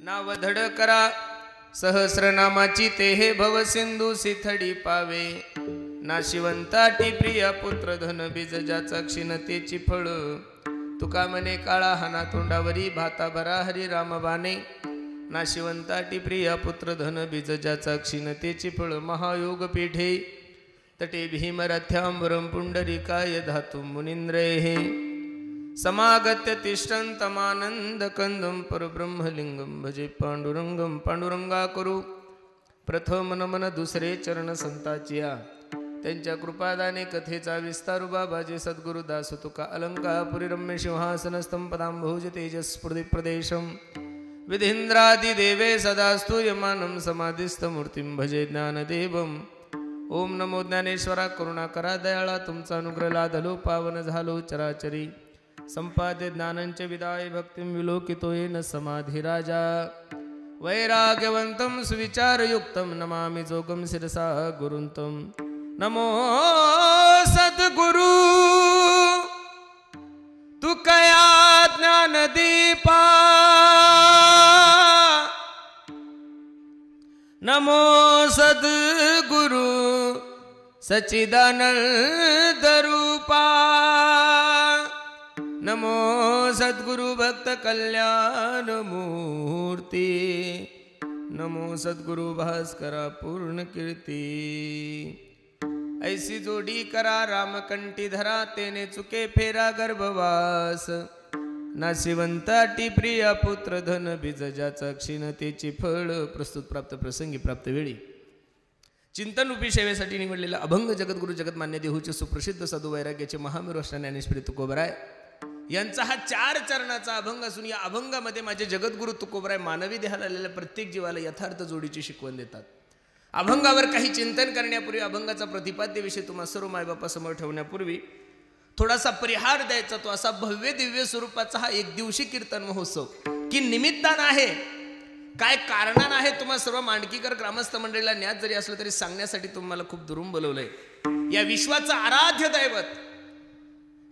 नाव धड करा सहस्रनामाची ते हे भव सिंधू सिथडी पावे. नाशिवंताटी प्रिया पुत्र धन बीज ज्याचा क्षीणतेची फळ. तुका म्हणे काळा हाना तोंडावरी भाता भरा हरी राम बाणे. नाशिवंताटी प्रिया पुत्र धन बीज ज्याचा क्षीणतेची फळ. महायोग पीठे तटे भीमरथ्यांबरम पुंडरीकाय धातु मुनींद्रे. समागत्य तिष्ठन्तमानंद कंदम परब्रह्मलिंगम भजे पांडुरंगम. पांडुरंगा करू प्रथम नमन दुसरे चरण संताचिया. त्यांच्या कृपादाने कथेचा विस्तारू बाबाजे सद्गुरु दास तुका अलंकापुरी रम्य सिंहासनस्थं पदांभोज तेजस्फुर्दि प्रदेशम. विधींद्रादि देवे सदा स्तूयमानं समाधिस्थ मूर्तिं भजे ज्ञानदेवम. ओम नमो ज्ञानेश्वरा करुणा करा दयाळा तुमचा अनुग्रह लाधलो पावन झालो चराचरी. संपादे ज्ञानंच विदाय भक्तिं विलोकितो येन समाधिराजा. वैराग्यवंतं सुविचारयुक्तं नमामि जोगं शिरसा गुरुंतं. नमो सद्गुरु तू कया ज्ञानदीपा. नमो सद्गुरु सच्चिदानंद रूपा. नमो सद्गुरु भक्त कल्याण मूर्ती. नमो सद्गुरु भास्करा पूर्ण कीर्ती. ऐसी जोडी करा रामकंठी धरा तेने चुके फेरा गर्भवास. नाशिवंताटी प्रिया पुत्र धन बीज ज्याचा क्षीणतेची फळ. प्रस्तुत प्राप्त प्रसंगी प्राप्त वेळी चिंतन रूपी सेवेसाठी निवडलेला अभंग जगद्गुरु जगतमान्य देहूचे सुप्रसिद्ध साधू वैराग्याचे महामेरू असणारे ज्ञानेश्वरी तुकोबराय यांचा हा 4 चरणाचा अभंग असून या अभंगामध्ये माझे जगद्गुरु तुकोबराय मानवी देहाला आलेल्या प्रत्येक जीवाला यथार्थ जोडीची शिकवण देतात. अभंगावर काही चिंतन करण्यापूर्वी अभंगाचा प्रतिपाद्य विषय तुम्हा सर्व मायबापासमोर ठेवण्यापूर्वी थोडासा परिहार द्यायचा. तो असा भव्य दिव्य स्वरूपाचा हा एक दिवशी कीर्तन महोत्सव की निमित्तानं आहे काय कारणानं आहे तुम्हा सर्व मांडकीकर ग्रामस्थ मंडळीला ज्ञात जरी असलं तरी सांगण्यासाठी तुम्हाला खूप दुरून बोलवलंय. या विश्वाचं आराध्य दैवत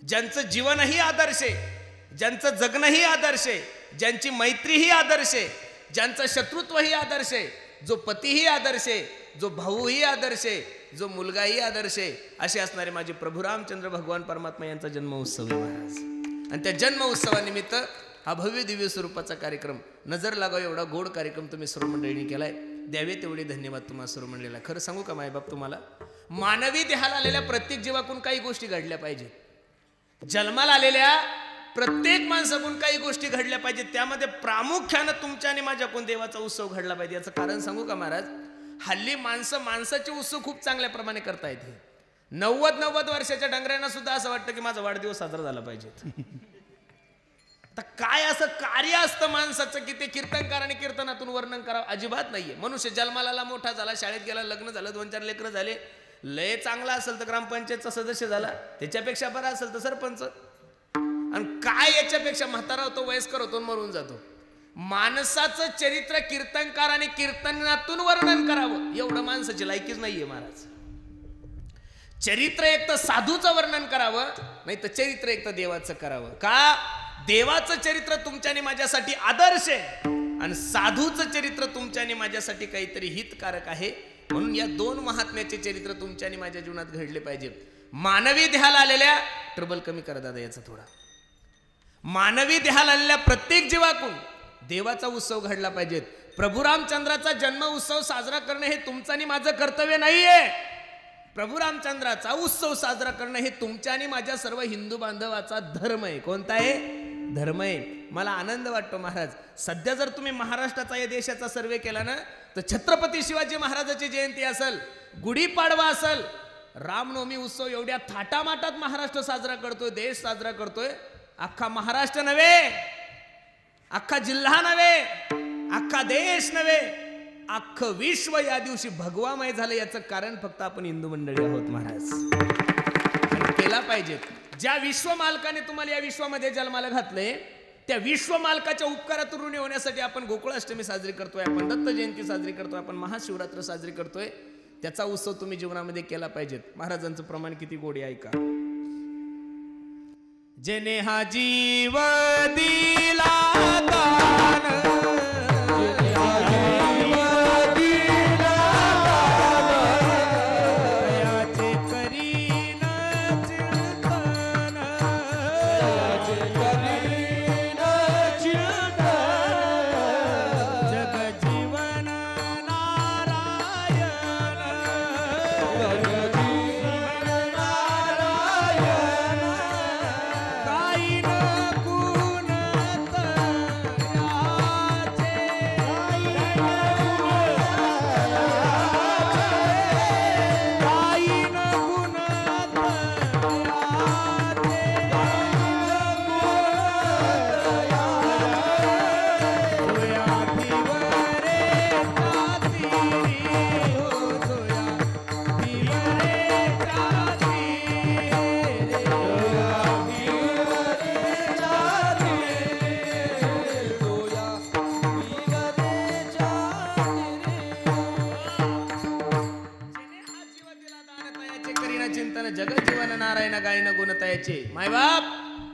ज्यांचं जीवनही आदर्श आहे, ज्यांचं जगणंही आदर्श आहे, ज्यांची मैत्रीही आदर्श आहे, ज्यांचं शत्रुत्वही आदर्श आहे, जो पतीही आदर्श आहे, जो भाऊही आदर्श आहे, जो मुलगाही आदर्श आहे, असे असणारे माझे प्रभू रामचंद्र भगवान परमात्मा यांचा जन्म उत्सव आहे महाराज. आणि त्या जन्म उत्सवानिमित्त हा भव्य दिव्य स्वरूपाचा कार्यक्रम नजर लागावा एवढा गोड कार्यक्रम तुम्ही सर्व मंडळींनी केलाय. द्यावे तेवढे धन्यवाद तुम्हाला सर्व मंडळीला. खरं सांगू का मायबाप तुम्हाला मानवी देहाला आलेल्या प्रत्येक जीवाकडून काही गोष्टी घडल्या पाहिजेत. जन्माला आलेल्या प्रत्येक माणसाकडून काही गोष्टी घडल्या पाहिजेत. त्यामध्ये प्रामुख्यानं तुमच्या आणि माझ्याकडून देवाचा उत्सव घडला पाहिजे. याचं कारण सांगू का महाराज हल्ली माणसाचे उत्सव खूप चांगल्या प्रमाणे करता येते. 90 वर्षाच्या डंगऱ्यांना सुद्धा असं वाटतं की माझा वाढदिवस साजरा झाला पाहिजे. आता काय असं कार्य असतं माणसाचं की ते कीर्तनकाराने कीर्तनातून वर्णन करावं अजिबात नाहीये. मनुष्य जन्माला मोठा झाला, शाळेत गेला, लग्न झालं, 2-4 लेकरं झाले, लय चांगला असेल तर ग्रामपंचायतचा सदस्य झाला, त्याच्यापेक्षा बरा असेल तर सरपंच, आणि काय याच्यापेक्षा म्हातारा होतो, वयस्कर होतो, मरून जातो. माणसाचं चरित्र कीर्तनकार आणि कीर्तनातून वर्णन करावं एवढं माणसाची लायकीच नाहीये महाराज. चरित्र एक तर साधूचं वर्णन करावं, नाही तर चरित्र एक तर देवाचं करावं. का देवाचं चरित्र तुमच्या आणि माझ्यासाठी आदर्श आहे आणि साधूचं चरित्र तुमच्या आणि माझ्यासाठी काहीतरी हितकारक आहे. म्हणून या 2 महात्म्याचे चरित्र तुमच्या आणि माझ्या जीवनात घडले पाहिजे. मानवी देहाला आलेल्या ट्रबल कमी करा दादा याचा थोडा. मानवी देहाला आलेल्या प्रत्येक जीवाकडून देवाचा उत्सव घडला पाहिजे. प्रभू रामचंद्राचा जन्म उत्सव साजरा करणे हे तुमचं आणि माझं कर्तव्य नाहीये. प्रभू रामचंद्राचा उत्सव साजरा करणं हे तुमच्या आणि माझ्या सर्व हिंदू बांधवाचा धर्म आहे. कोणता आहे? धर्म आहे. मला आनंद वाटतो महाराज सध्या जर तुम्ही महाराष्ट्राचा या देशाचा सर्वे केला ना तर छत्रपती शिवाजी महाराजांची जयंती असेल, गुढीपाडवा असेल, रामनवमी उत्सव एवढ्या थाटामाटात महाराष्ट्र साजरा करतोय, देश साजरा करतोय. अख्खा महाराष्ट्र नव्हे, अख्खा जिल्हा नव्हे, अख्खा देश नव्हे, अख्खं विश्व या दिवशी भगवामय झालं. याचं कारण फक्त आपण हिंदू मंडळी आहोत महाराज. केला पाहिजे. ज्या विश्व मालकाने तुम्हाला या विश्वामध्ये जन्माला घातले त्या विश्व मालकाच्या उपकारातून ऋणी होण्यासाठी आपण गोकुळाष्टमी साजरी करतोय, आपण दत्त जयंती साजरी करतोय, आपण महाशिवरात्र साजरी करतोय. त्याचा उत्सव तुम्ही जीवनामध्ये केला पाहिजेत. महाराजांचं प्रमाण किती गोडी ऐका. जेने हा जीव दिला दान जगजीवन नारायण गायन गुणतायाचे. मायबाप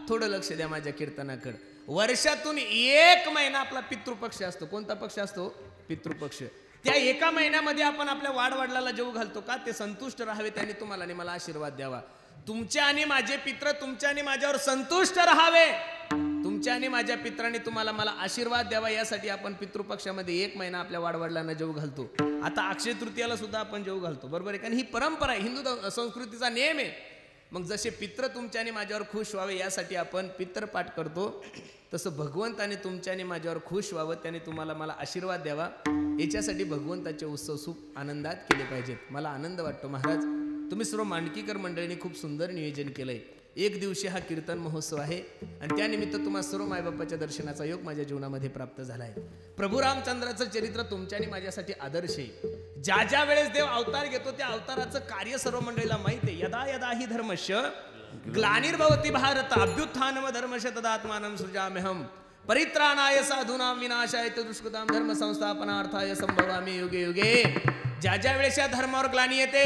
थोडं लक्ष द्या माझ्या कीर्तनाकडे. वर्षातून 1 महिना आपला पितृपक्ष असतो. कोणता पक्ष असतो? पितृपक्ष. त्या 1 महिन्यामध्ये आपण आपल्या वाडवडिलाला जेवू घालतो का? ते संतुष्ट राहावे, त्यांनी तुम्हाला आणि मला आशीर्वाद द्यावा. तुमच्या आणि माझे पित्र तुमच्या आणि माझ्यावर संतुष्ट राहावे, तुमच्या आणि माझ्या पित्रांनी तुम्हाला मला आशीर्वाद द्यावा, यासाठी आपण पितृपक्षामध्ये 1 महिना आपल्या वाडवडिलांना जेवू घालतो. आता अक्षय तृतीयाला सुद्धा आपण जेवू घालतो, बरोबर आहे? कारण ही परंपरा आहे, हिंदू संस्कृतीचा नियम आहे. मग जसे पित्र तुमच्या आणि माझ्यावर खुश व्हावे यासाठी आपण पितृपाठ करतो, तसं भगवंताने तुमच्या आणि माझ्यावर खुश व्हावं, त्याने तुम्हाला मला आशीर्वाद द्यावा, याच्यासाठी भगवंताचे उत्सव खूप आनंदात केले पाहिजेत. मला आनंद वाटतो महाराज, तुम्ही सर्व मांडकीकर मंडळींनी खूप सुंदर नियोजन केलंय. 1 दिवशी हा कीर्तन महोत्सव आहे आणि त्यानिमित्त तुम्हाला सर्व मायबापाच्या दर्शनाचा योग माझ्या जीवनामध्ये प्राप्त झाला आहे. प्रभू रामचंद्राचं चरित्र तुमच्या आणि माझ्यासाठी आदर्श आहे. ज्या ज्या वेळेस देव अवतार घेतो त्या अवताराचं कार्य सर्व मंडळीला माहिती आहे. यदा यदा हि धर्मस्य ग्लानिर्भवति भारत अभ्युत्थानम धर्मस्य तदात्मानं सृजाम्यहम् परित्राणाय साधूनां विनाशाय च दुष्कृतां धर्म संस्थापनार्थाय संभवामि युगे युगे. ज्या ज्या वेळेस या धर्मावर ग्लानी येते,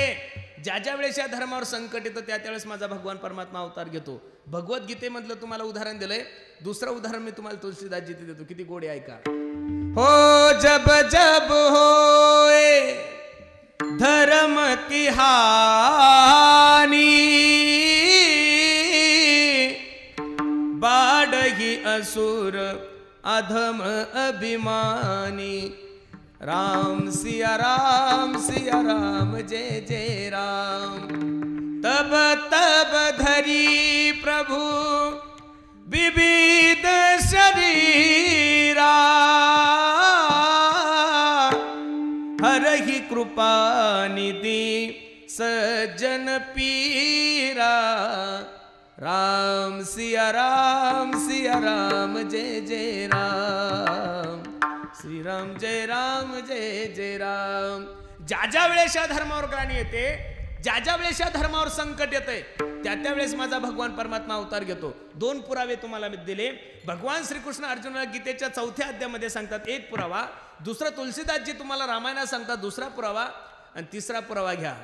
ज्या ज्या वेळेस या धर्मावर संकट येतं, त्या त्यावेळेस माझा भगवान परमात्मा अवतार घेतो. भगवद्गीतेमधलं तुम्हाला उदाहरण दिलंय. दुसरं उदाहरण मी तुम्हाला तुलसीदासजी देतो, किती गोडे ऐका. हो जब जब होए धर्म की हानी, बाढ़ही असुर अधम अभिमानी. राम सिया राम जय जय राम. तब तब धरी प्रभु विविध शरीरा, हरहि कृपा निधि सज्जन पीरा. राम सिया राम जय जय राम. श्रीराम जय जय राम. ज्या ज्या वेळेस या धर्मावर ग्लानी येते, ज्या ज्या वेळेस या धर्मावर संकट येते, त्या त्यावेळेस माझा भगवान परमात्मा अवतार घेतो. 2 पुरावे तुम्हाला मी दिले. भगवान श्रीकृष्ण अर्जुनाला गीतेच्या 4थ्या अध्यायामध्ये सांगतात 1 पुरावा, दुसरा तुलसीदासजी तुम्हाला रामायणात सांगतात 2रा पुरावा, आणि 3रा पुरावा घ्या.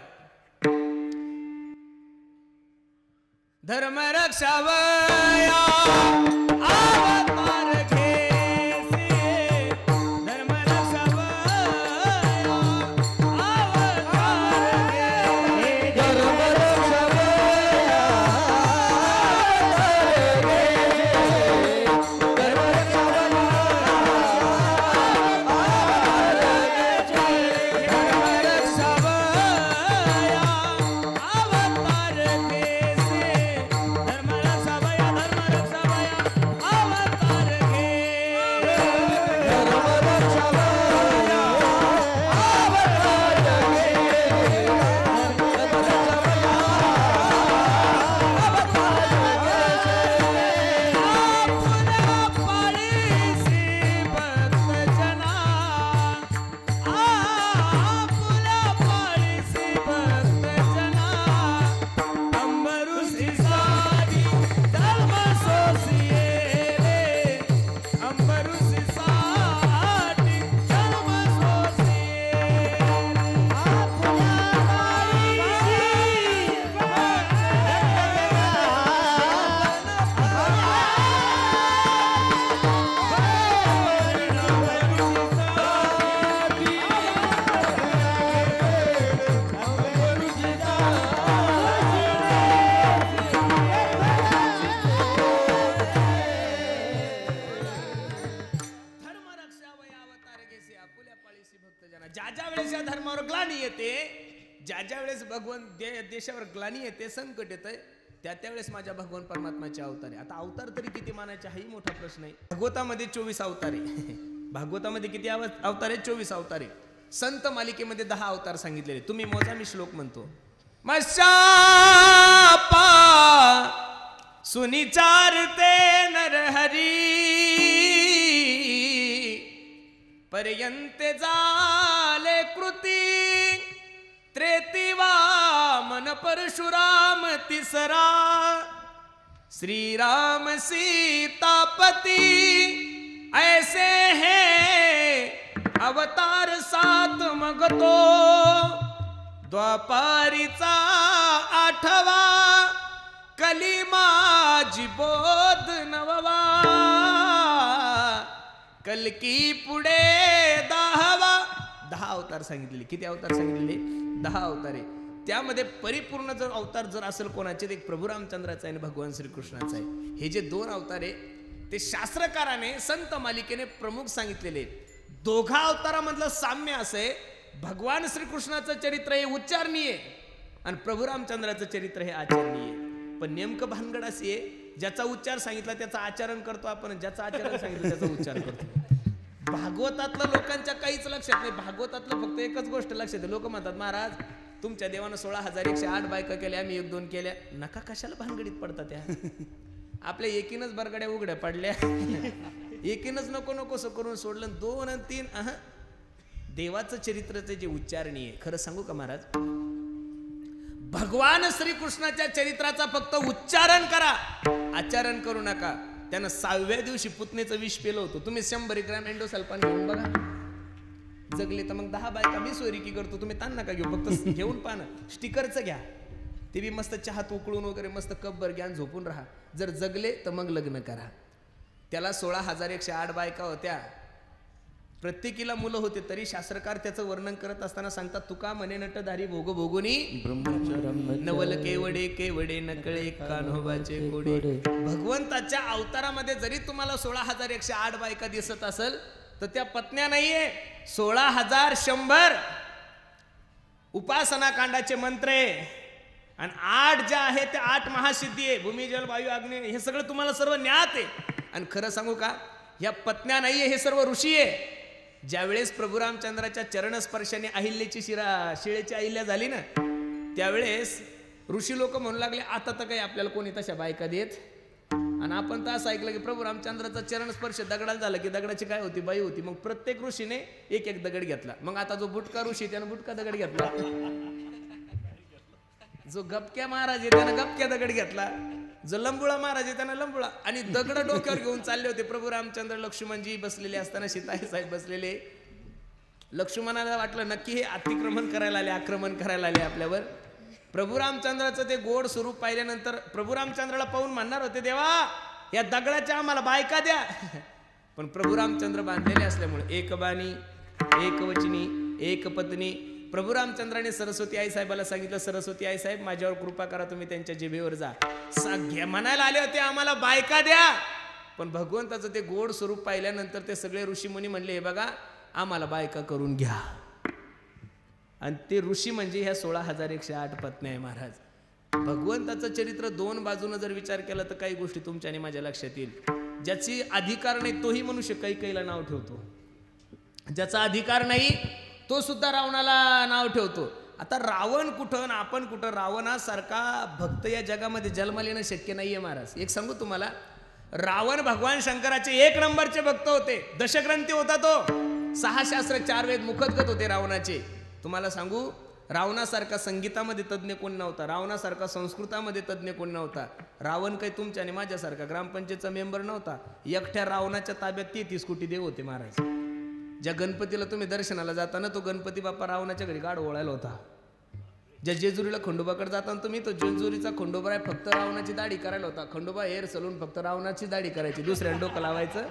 धर्म रक्षावया अवतार घेसी, धर्म रक्षावया अवतार घेसी, धर्म रक्षावया अवतार घेसी, धर्म रक्षावया अवतार घेसी, धर्म रक्षावया अवतार घेसी. ज्या ज्या वेळेस या धर्मावर ग्लानी येते, ज्या ज्या वेळेस भगवान देशावर ग्लानी येते, संकट येते, त्या त्यावेळेस माझ्या भगवान परमात्माचे अवतार आहे. आता अवतार तरी किती मानायचे हाही मोठा प्रश्न आहे. भागवतामध्ये 24 अवतार आहे. भागवतामध्ये किती अवतार आहे? 24 अवतार आहे. संत मालिकेमध्ये 10 अवतार सांगितलेले. तुम्ही मोजा, मी श्लोक म्हणतो. मशापा सुनिचारते नरहरी, पर्यंत जाले कृती, त्रेती वामन परशुराम तिसरा, श्रीराम सीतापति ऐसे हैं अवतार 7 मग तो, द्वापारीचा आठवा कली माझी बोध नववा कलकी पुढे 10 अवतार सांगितलेले. किती अवतार सांगितलेले? 10 अवतारे. त्यामध्ये परिपूर्ण जर अवतार जर असेल कोणाचे, एक प्रभू रामचंद्राचा आहे आणि भगवान श्रीकृष्णाचा आहे. हे जे 2 अवतार आहे ते शास्त्रकाराने संत मालिकेने प्रमुख सांगितलेले. दोघा अवतारामधलं साम्य असं आहे, भगवान श्रीकृष्णाचं चरित्र हे उच्चारणीय आणि प्रभू रामचंद्राचं चरित्र हे आचरणीय. पण नेमकं भानगड अशी आहे, ज्याचा उच्चार सांगितला त्याचा आचरण करतो आपण, ज्याचा आचरण सांगितलं त्याचा उच्चार करतो. भागवतातलं लोकांच्या काहीच लक्षात नाही. भागवतातलं फक्त एकच गोष्ट लक्षात आहे. लोक म्हणतात महाराज तुमच्या देवानं 16,108 बायका केल्या, आम्ही 1-2 केल्या. नका कशाला भानगडीत पडतात त्या. आपल्या एकीनच बरगड्या उघड्या पडल्या, एकीनच नको नको करून सोडलं. 2 आणि 3 देवाचं चरित्राचे जे उच्चारणीय. खरं सांगू का महाराज, भगवान श्रीकृष्णाच्या चरित्राचा फक्त उच्चारण करा, आचरण करू नका. त्यानं 6व्या दिवशी पुतनेचं विष पेलं होतं. तुम्ही 100 ग्रॅम एंडोसल्फान घेऊन बघा, जगले तर मग 10 बायका मी सोयरिकी करतो. तुम्ही ताण नका घेऊ, फक्त घेऊन पाहा. स्टिकरचं घ्या, ते बी मस्त चहात उकळून वगैरे मस्त कपभर घ्या, झोपून राहा. जर जगले तर मग लग्न करा. त्याला 16,108 बायका होत्या, प्रत्येकीला मुलं होते. तरी शास्त्रकार त्याचं वर्णन करत असताना सांगतात, तुका म्हणे नटधारी भोग भोगुनी नवल केवडे केवडे नकळे कान्होबाचे कोडे. भगवंताच्या अवतारामध्ये जरी तुम्हाला 16,108 बायका दिसत असेल तर त्या पत्न्या नाहीये, 16,100 उपासना कांडाचे मंत्र आहे. आणि 8 ज्या आहेत त्या 8 महासिद्धी आहे. भूमी जल वायू अग्नी, हे सगळं तुम्हाला सर्व ज्ञात आहे. आणि खरं सांगू का, ह्या पत्न्या नाहीये, हे सर्व ऋषी आहे. ज्यावेळेस प्रभू रामचंद्राच्या चरणस्पर्शाने अहिल्याची शिळेची अहिल्या झाली ना, त्यावेळेस ऋषी लोक म्हणू लागले, आता तर काही आपल्याला कोणी तशा बायका देत. आणि आपण तर असं ऐकलं की प्रभू रामचंद्राचा चरणस्पर्श दगडाला झाला की दगडाची काय होती, बाई होती. मग प्रत्येक ऋषीने एक दगड घेतला. मग आता जो बुटका ऋषी त्यानं बुटका दगड घेतला, जो गपक्या महाराज आहे त्यानं गपक्या दगड घेतला, जो लंबुळा महाराज आहे त्यानं लंबुळा. आणि दगड डोक्यावर घेऊन चालले होते प्रभू रामचंद्र. लक्ष्मणजी बसलेले असताना सीताई साहेब बसलेले. लक्ष्मणाला वाटलं नक्की हे अतिक्रमण करायला आले, आक्रमण करायला आले आपल्यावर. प्रभू रामचंद्राचं ते गोड स्वरूप पाहिल्यानंतर प्रभू रामचंद्राला पाहून म्हणणार होते, देवा या दगडाच्या आम्हाला बायका द्या. पण प्रभू रामचंद्र बांधलेले असल्यामुळे एक बाणी एक वचनी एक पत्नी. प्रभू रामचंद्राने सरस्वती आई साहेबाला सांगितलं, सरस्वती आई साहेब माझ्यावर कृपा करा, तुम्ही त्यांच्या जिभेवर जा. म्हणायला आले होते आम्हाला बायका द्या. पण भगवंताचं ते गोड स्वरूप पाहिल्यानंतर ते सगळे ऋषी मुनी म्हणले, हे बघा आम्हाला बायका करून घ्या. आणि ते ऋषी म्हणजे ह्या 16,108 पत्न्या आहे महाराज. भगवंताचं चरित्र 2 बाजूनं जर विचार केला तर काही गोष्टी तुमच्या आणि माझ्या लक्षात येईल. ज्याची अधिकार नाही तोही मनुष्य कैकेयीला नाव ठेवतो, ज्याचा अधिकार नाही तो सुद्धा रावणाला नाव ठेवतो. आता रावण कुठं आपण कुठं, रावणासारखा भक्त या जगामध्ये जन्माला येणं शक्य नाहीये महाराज. एक सांगू तुम्हाला, रावण भगवान शंकराचे 1 नंबरचे भक्त होते. दशग्रंथी होता तो. 6 शास्त्र 4 वेद मुखतगत होते रावणाचे. तुम्हाला सांगू, रावणासारखा संगीतामध्ये तज्ज्ञ कोण नव्हता, रावणासारखा संस्कृतामध्ये तज्ज्ञ कोण नव्हता. रावण काही तुमच्या आणि माझ्यासारखा ग्रामपंचायतचा मेंबर नव्हता. एकट्या रावणाच्या ताब्यात 33 कोटी देव होते महाराज. ज्या गणपतीला तुम्ही दर्शनाला जाताना तो गणपती बाप्पा रावणाच्या घरी गाड ओळायला होता. ज्या जेजुरीला खंडोबाकडे जाताना तुम्ही, तो जेजुरीचा खंडोबा आहे फक्त रावणाची दाढी करायला होता. खंडोबा हेअर सलून फक्त रावणाची दाढी करायची, दुसऱ्या डोकं लावायचं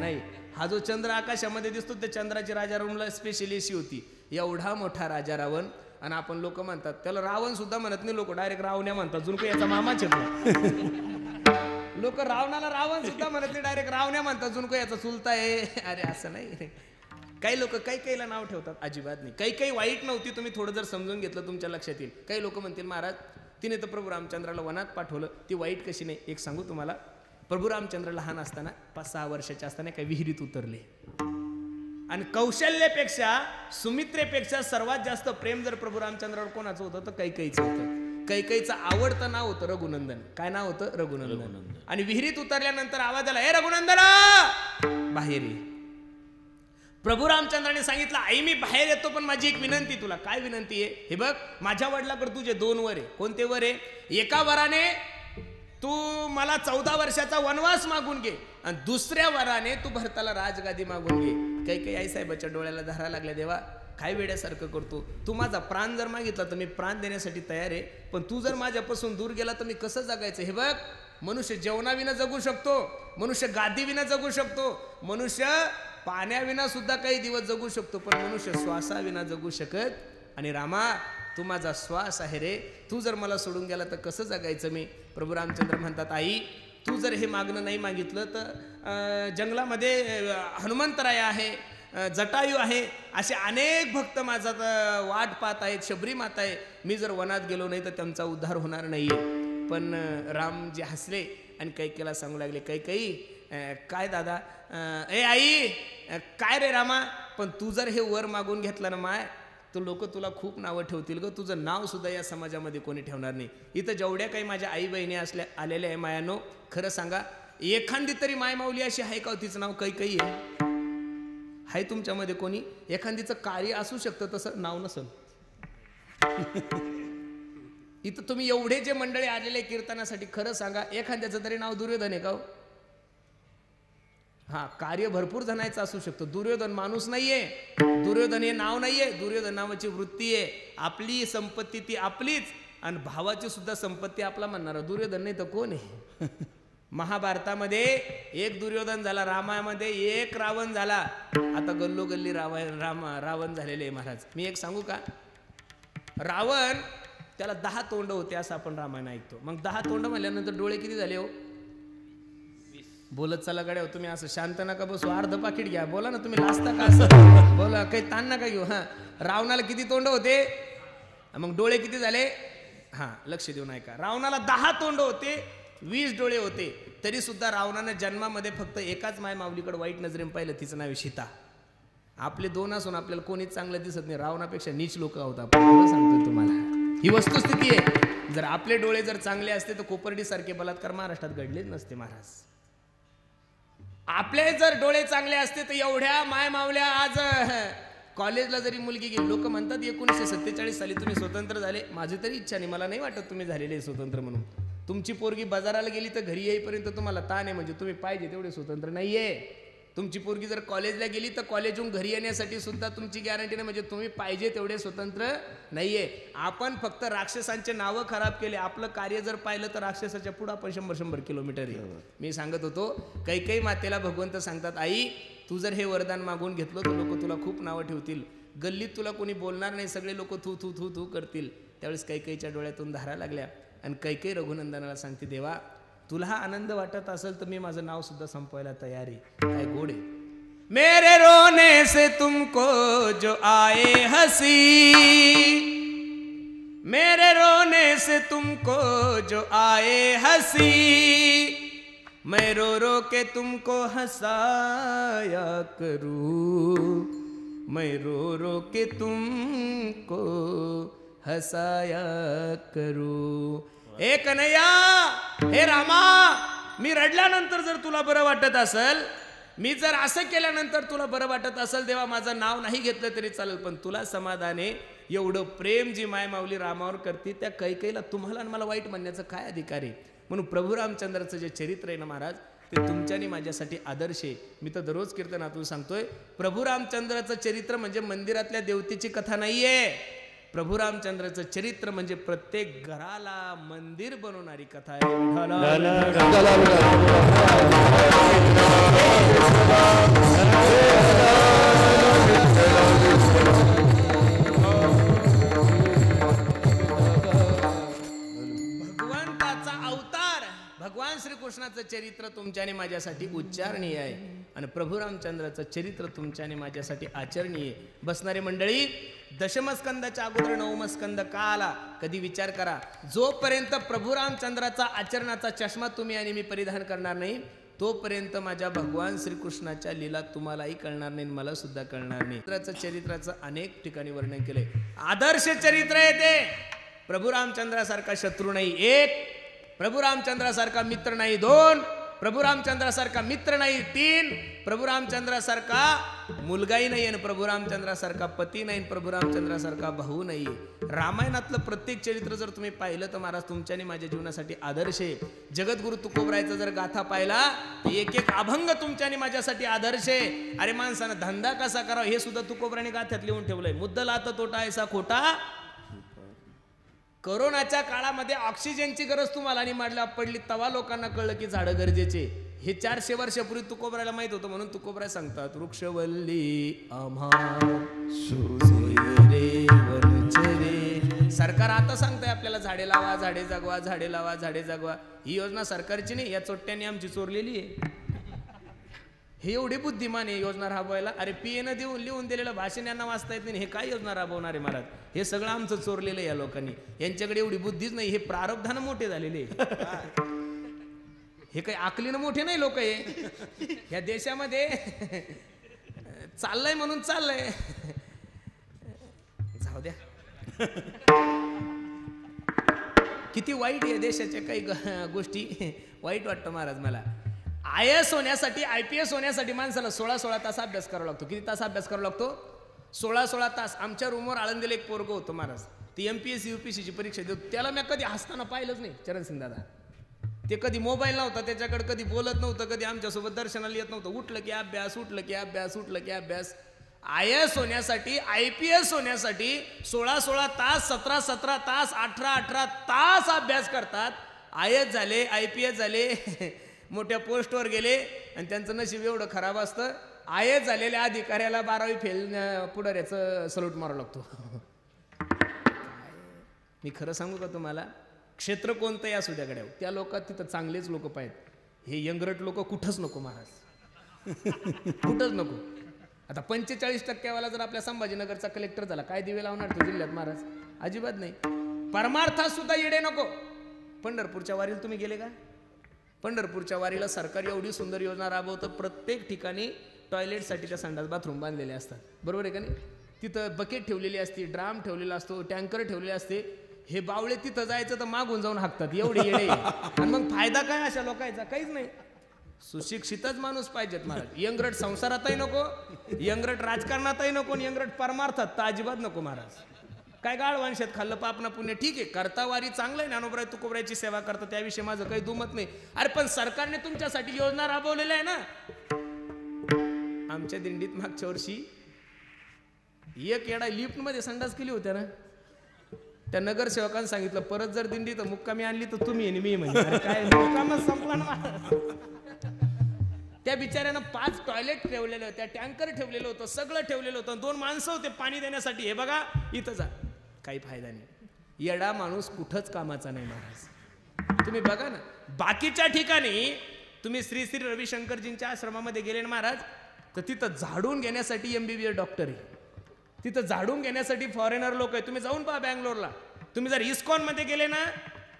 नाही. हा जो चंद्र आकाशामध्ये दिसतो त्या चंद्राची राजा रावणला स्पेशली अशी होती. एवढा मोठा राजा रावण. आणि आपण लोक म्हणतात त्याला रावण सुद्धा म्हणत नाही, लोक डायरेक्ट रावण्या म्हणतात. जुनको याचा मामाच येतो. लोक रावणाला रावण सुद्धा म्हणत नाही, डायरेक्ट रावण्या म्हणतात. जुनको याचा चुलता आहे. अरे असं नाही. काही लोक कैकेयीला नाव ठेवतात, अजिबात नाही. काही वाईट नव्हती, तुम्ही थोडं जर समजून घेतलं तुमच्या लक्षात येईल. काही लोक म्हणतील महाराज तिने तर प्रभू रामचंद्राला वनात पाठवलं, ती वाईट कशी नाही. एक सांगू तुम्हाला, प्रभू रामचंद्र लहान असताना 5-6 वर्षाचे असताना काही विहिरीत उतरले. आणि कौशल्यापेक्षा सुमित्रेपेक्षा सर्वात जास्त प्रेम जर प्रभू रामचंद्रावर कोणाचं होतं तर कैकेयीचं होतं. कैकेयीचं आवडतं नाव होतं रघुनंदन. काय नाव होतं? रघुनंदन. आणि विहिरीत उतरल्यानंतर आवाज आला, हे रघुनंदन बाहेर ये. प्रभू रामचंद्राने सांगितलं, आई मी बाहेर येतो पण माझी एक विनंती तुला. काय विनंती आहे? हे बघ माझ्या वडिलाकडे तुझे 2 वर आहे. कोणते वर आहे? एका वराने तू मला 14 वर्षाचा वनवास मागून घे आणि दुसऱ्या वराने तू भरताला राजगादी मागून घे. काही आई साहेबाच्या डोळ्याला धारा लागल्या, देवा काय वेड्यासारखं करतो? तू माझा प्राण जर मागितला तर मी प्राण देण्यासाठी तयार आहे, पण तू जर माझ्यापासून दूर गेला तर मी कसं जगायचं? हे बघ, मनुष्य जेवणाविना जगू शकतो, मनुष्य गादीविना जगू शकतो, मनुष्य पाण्याविना सुद्धा काही दिवस जगू शकतो, पण मनुष्य श्वासाविना जगू शकत. आणि रामा, तू माझा श्वास आहे रे, तू जर मला सोडून गेला तर कसं जगायचं मी? प्रभू रामचंद्र म्हणतात, आई तू जर हे मागणं नाही मागितलं तर जंगलामध्ये हनुमंतराय आहे, जटायू आहे, असे अनेक भक्त माझा वाट पाहत आहेत, शबरी माता आहे, मी जर वनात गेलो नाही तर त्यांचा उद्धार होणार नाहीये. पण रामजी हसले आणि कैकेयीला सांगू लागले, कैकेयी काय दादा, ए आई काय रे रामा, पण तू जर हे वर मागून घेतलं ना माय, तर लोक तुला खूप नावं ठेवतील ग, तुझं नाव सुद्धा या समाजामध्ये कोणी ठेवणार नाही. इथं जेवढ्या काही माझ्या आई बहिणी आलेल्या आहे मायानो, खरं सांगा एखादी तरी माय माऊली अशी आहे का तिचं नाव कैकेयी आहे तुमच्यामध्ये कोणी? एखादीचं कार्य असू शकतं, तसं नाव नसल. इथं तुम्ही एवढे जे मंडळी आलेले कीर्तनासाठी, खरं सांगा एखाद्याचं तरी नाव दुर्योधन आहे का? हा, कार्य भरपूर जणांचं असू शकतं. दुर्योधन माणूस नाहीये, दुर्योधन हे नाव नाहीये, दुर्योधन नावाची वृत्ती आहे. आपली संपत्ती ती आपलीच, आणि भावाची सुद्धा संपत्ती आपला म्हणणारा दुर्योधन नाही तर कोण आहे? महाभारतामध्ये एक दुर्योधन झाला, रामामध्ये एक रावण झाला, आता गल्लोगल्ली रावण झालेले आहे महाराज. मी एक सांगू का? रावण त्याला 10 तोंड होते असं आपण रामायण ऐकतो. मग 10 तोंड म्हणल्यानंतर डोळे किती झाले हो? बोलत चला गड्या, तुम्ही असं शांत नका बसू, अर्ध पाकिट घ्या, बोला ना, तुम्ही लाजता का असं? बोला, काही ताण नका घेऊ. हा, रावणाला किती तोंड होते, मग डोळे किती झाले? हा, लक्ष देऊन ऐका. रावणाला 10 तोंड होते, 20 डोळे होते, तरी सुद्धा रावणाने जन्मामध्ये फक्त एकाच माय माऊलीकडे वाईट नजरेने पाहिलं, तिचं नाव सीता. आपले 2 असून आपल्याला कोणीच चांगलं दिसत नाही, रावणापेक्षा नीच लोक आहोत आपण, सांगतोय तुम्हाला, ही वस्तुस्थिती आहे. जर आपले डोळे जर चांगले असते तर कोपर्डी सारखे बलात्कार महाराष्ट्रात घडलेच नसते महाराज. आपले जर डोळे चांगले असते तर एवढ्या माय मावल्या आज कॉलेजला जरी मुलगी गेली, लोक म्हणतात 1947 साली तुम्ही स्वतंत्र झाले. माझी तरी इच्छा नाही, मला नाही वाटत तुम्ही झालेले स्वतंत्र म्हणून. तुमची पोरगी बाजाराला गेली तर घरी येईपर्यंत तुम्हाला ताण आहे, म्हणजे तुम्ही पाहिजे तेवढे स्वतंत्र नाहीये. तुमची पोरगी जर कॉलेजला गेली तर कॉलेजहून घरी येण्यासाठी सुद्धा तुमची गॅरंटी नाही, म्हणजे तुम्ही पाहिजे तेवढे स्वतंत्र नाहीये. आपण फक्त राक्षसांचे नावं खराब केले, आपलं कार्य जर पाहिलं तर राक्षसाच्या पुढे आपण 100 किलोमीटर आहे. मी सांगत होतो, कैकेयी मातेला भगवंत सांगतात, आई तू जर हे वरदान मागून घेतलं तर लोक तुला खूप नावं ठेवतील, गल्लीत तुला कोणी बोलणार नाही, सगळे लोक थू थू थू थू करतील. त्यावेळेस कैकेयीच्या डोळ्यातून धारा लागल्या आणि कैकेयी रघुनंदनाला सांगते, देवा तुला हा आनंद वाटत असेल तर मी माझं नाव सुद्धा संपवायला तयार आहे. काय गोड आहे. मेरे रोने से तुमको जो आए हसी, मेरे रोने से तुमको जो आए हसी, मैं रो रो के तुमको हंसाया करूं, मैं रो रो के तुमको हंसाया करूं. हे कन्हैया, हे रामा, मी रडल्यानंतर जर तुला बरं वाटत असेल, मी जर असं केल्यानंतर तुला बरं वाटत असेल, देवा माझं नाव नाही घेतलं तरी चालेल, पण तुला समाधान आहे. एवढं प्रेम जी माय माऊली रामावर करते, त्या कैकेयीला तुम्हाला आणि मला वाईट म्हणण्याचं काय अधिकार आहे? म्हणून प्रभू रामचंद्राचं जे चरित्र आहे ना महाराज, ते तुमच्यानी माझ्यासाठी आदर्श आहे. मी तर दररोज कीर्तनातून सांगतोय, प्रभू रामचंद्राचं चरित्र म्हणजे मंदिरातल्या देवतेची कथा नाहीये. प्रभू रामचंद्राचं चरित्र म्हणजे प्रत्येक घराला मंदिर बनवणारी कथा आहे. भगवंताचा अवतार, भगवान श्रीकृष्णाचं चरित्र तुमच्या आणि माझ्यासाठी उच्चारणीय आहे, आणि प्रभू रामचंद्राचं चरित्र तुमच्या आणि माझ्यासाठी आचरणीय. बसणारी मंडळी, दशमस्कंदाच्या अगोदर 9वा स्कंद का आला? कधी विचार करा. जोपर्यंत प्रभू रामचंद्राचा आचरणाचा चष्मा तुम्ही आणि मी परिधान करणार नाही, तोपर्यंत माझ्या भगवान श्रीकृष्णाच्या लीला तुम्हालाही कळणार नाही, मला सुद्धा कळणार नाही. चरित्राचं अनेक ठिकाणी वर्णन केलंय. आदर्श चरित्र आहे ते. प्रभू रामचंद्रासारखा शत्रू नाही 1, प्रभू रामचंद्रासारखा मित्र नाही 2, प्रभू रामचंद्रासारखा मित्र नाही 3, प्रभू रामचंद्रासारखा मुलगाही नाही आणि प्रभू रामचंद्रासारखा पती नाही, प्रभू रामचंद्रासारखा भाऊ नाहीये. रामायणातलं प्रत्येक चरित्र जर तुम्ही पाहिलं तर महाराज तुमच्या आणि माझ्या जीवनासाठी आदर्श आहे. जगद्गुरु तुकोबरायचा जर गाथा पाहिला तर एक एक अभंग तुमच्या आणि माझ्यासाठी आदर्श आहे. अरे माणसानं धंदा कसा करावा हे सुद्धा तुकोबराने गाथ्यात लिहून ठेवलंय. मुद्दल आता तोटा ऐसा खोटा. कोरोनाच्या काळामध्ये ऑक्सिजनची गरज तुम्हाला आणि माडला पडली तेव्हा लोकांना कळलं की झाडं गरजेचे. हे 400 वर्षापूर्वी तुकोबरायला माहित होतं म्हणून तुकोबराय सांगतात वृक्षवल्ली आम्हा रे वनचरे. सरकार आता सांगतंय आपल्याला झाडे लावा, झाडे जगवा, झाडे लावा, झाडे जगवा. ही योजना सरकारची नाही, या चोट्ट्यांनी आमची चोरलेली आहे. हे एवढे बुद्धिमान आहे योजना राबवायला. अरे पीएनं देऊन लिहून दिलेलं भाषण यांना वाचता येत नाही. हे काय योजना राबवणार आहे महाराज? हे सगळं आमचं चोरलेलं आहे या लोकांनी. यांच्याकडे एवढी बुद्धीच नाही. हे प्रारब्धानं मोठे झालेले. हे काही आकलीनं मोठे नाही लोक. हे या देशामध्ये चाललंय म्हणून चाललंय. जाऊ द्या. किती वाईट आहे देशाच्या काही गोष्टी. वाईट वाटतं महाराज मला. IAS होण्यासाठी IPS होण्यासाठी माणसाला 16 तास अभ्यास करावा लागतो. किती तास अभ्यास करावा लागतो? 16 तास. आमच्या रूमवर आळंदीला एक पोरगं होतं महाराज. ती MPSC UPSC ची परीक्षा देतो. त्याला मी कधी हसताना पाहिलंच नाही चरणसिंग दादा. ते कधी मोबाईल नव्हता त्याच्याकडे, कधी बोलत नव्हतं, कधी आमच्यासोबत दर्शनाला येत नव्हतं. उठलं की अभ्यास, उठलं की अभ्यास, उठलं की अभ्यास. IAS होण्यासाठी IPS होण्यासाठी 16 तास, 17 तास, 18 तास अभ्यास करतात. IAS झाले, IPS झाले, मोठ्या पोस्टवर गेले आणि त्यांचं नशीब एवढं खराब असतं. IAS झालेल्या अधिकाऱ्याला 12वी फेल पुढाऱ्याचं सल्यूट मारावं लागतो. मी खरं सांगू का तुम्हाला, क्षेत्र कोणतंही असू द्याकडे त्या लोकात तिथं चांगलेच लोक पाहिजेत. हे यंगरट लोक कुठंच नको महाराज. कुठंच नको. आता 45% जर आपल्या संभाजीनगरचा कलेक्टर झाला, काय दिवे लावणार तो जिल्ह्यात महाराज? अजिबात नाही. परमार्थात सुद्धा येडे नको. पंढरपूरच्या वारीला तुम्ही गेले का? पंढरपूरच्या वारीला सरकार एवढी सुंदर योजना राबवतं. प्रत्येक ठिकाणी टॉयलेटसाठी त्या संडास बाथरूम बांधलेले असतात. बरोबर आहे का नाही? तिथं बकेट ठेवलेली असते, ड्राम ठेवलेला असतो, टँकर ठेवलेले असते. हे बावळे तिथं जायचं तर मागून जाऊन हाकतात. एवढे येडे. आणि मग फायदा काय अशा लोकांचा? काहीच नाही. सुशिक्षितच माणूस पाहिजेत महाराज. यंगरट संसारातही नको, यंगरट राजकारणातही नको, यंगरट परमार्थात तर अजिबात नको महाराज. काय गाळवांशात खाल्लं पाप ना पुण्य. ठीक आहे, करता वारी चांगलं आहे. ज्ञानोबराय तुकोबरायची सेवा करता, त्याविषयी माझं काही दुमत नाही. अरे पण सरकारने तुमच्यासाठी योजना राबवलेल्या आहे ना. आमच्या दिंडीत मागच्या वर्षी एक येडा लिफ्ट मध्ये संडास केली होत्या ना. त्या नगरसेवकांनी सांगितलं परत जर दिंडीत मुक्कामी आणली तर तुम्ही आणि मी म्हणजे. अरे काय मुक्कामच संपला ना. त्या बिचाऱ्यानं 5 टॉयलेट ठेवलेले होते, टँकर ठेवलेलं होतं, सगळं ठेवलेलं होतं. 2 माणसं होते पाणी देण्यासाठी. हे बघा इथं जा. काही फायदा नाही. येडा माणूस कुठंच कामाचा नाही महाराज. तुम्ही बघा ना, बाकीच्या ठिकाणी तुम्ही श्री श्री रविशंकरजींच्या आश्रमामध्ये गेले ना महाराज, तर तिथं झाडून घेण्यासाठी MBBS डॉक्टर आहे. तिथं झाडून घेण्यासाठी फॉरेनर लोक आहे. तुम्ही जाऊन पहा बँगलोरला. तुम्ही जर इस्कॉन मध्ये गेले ना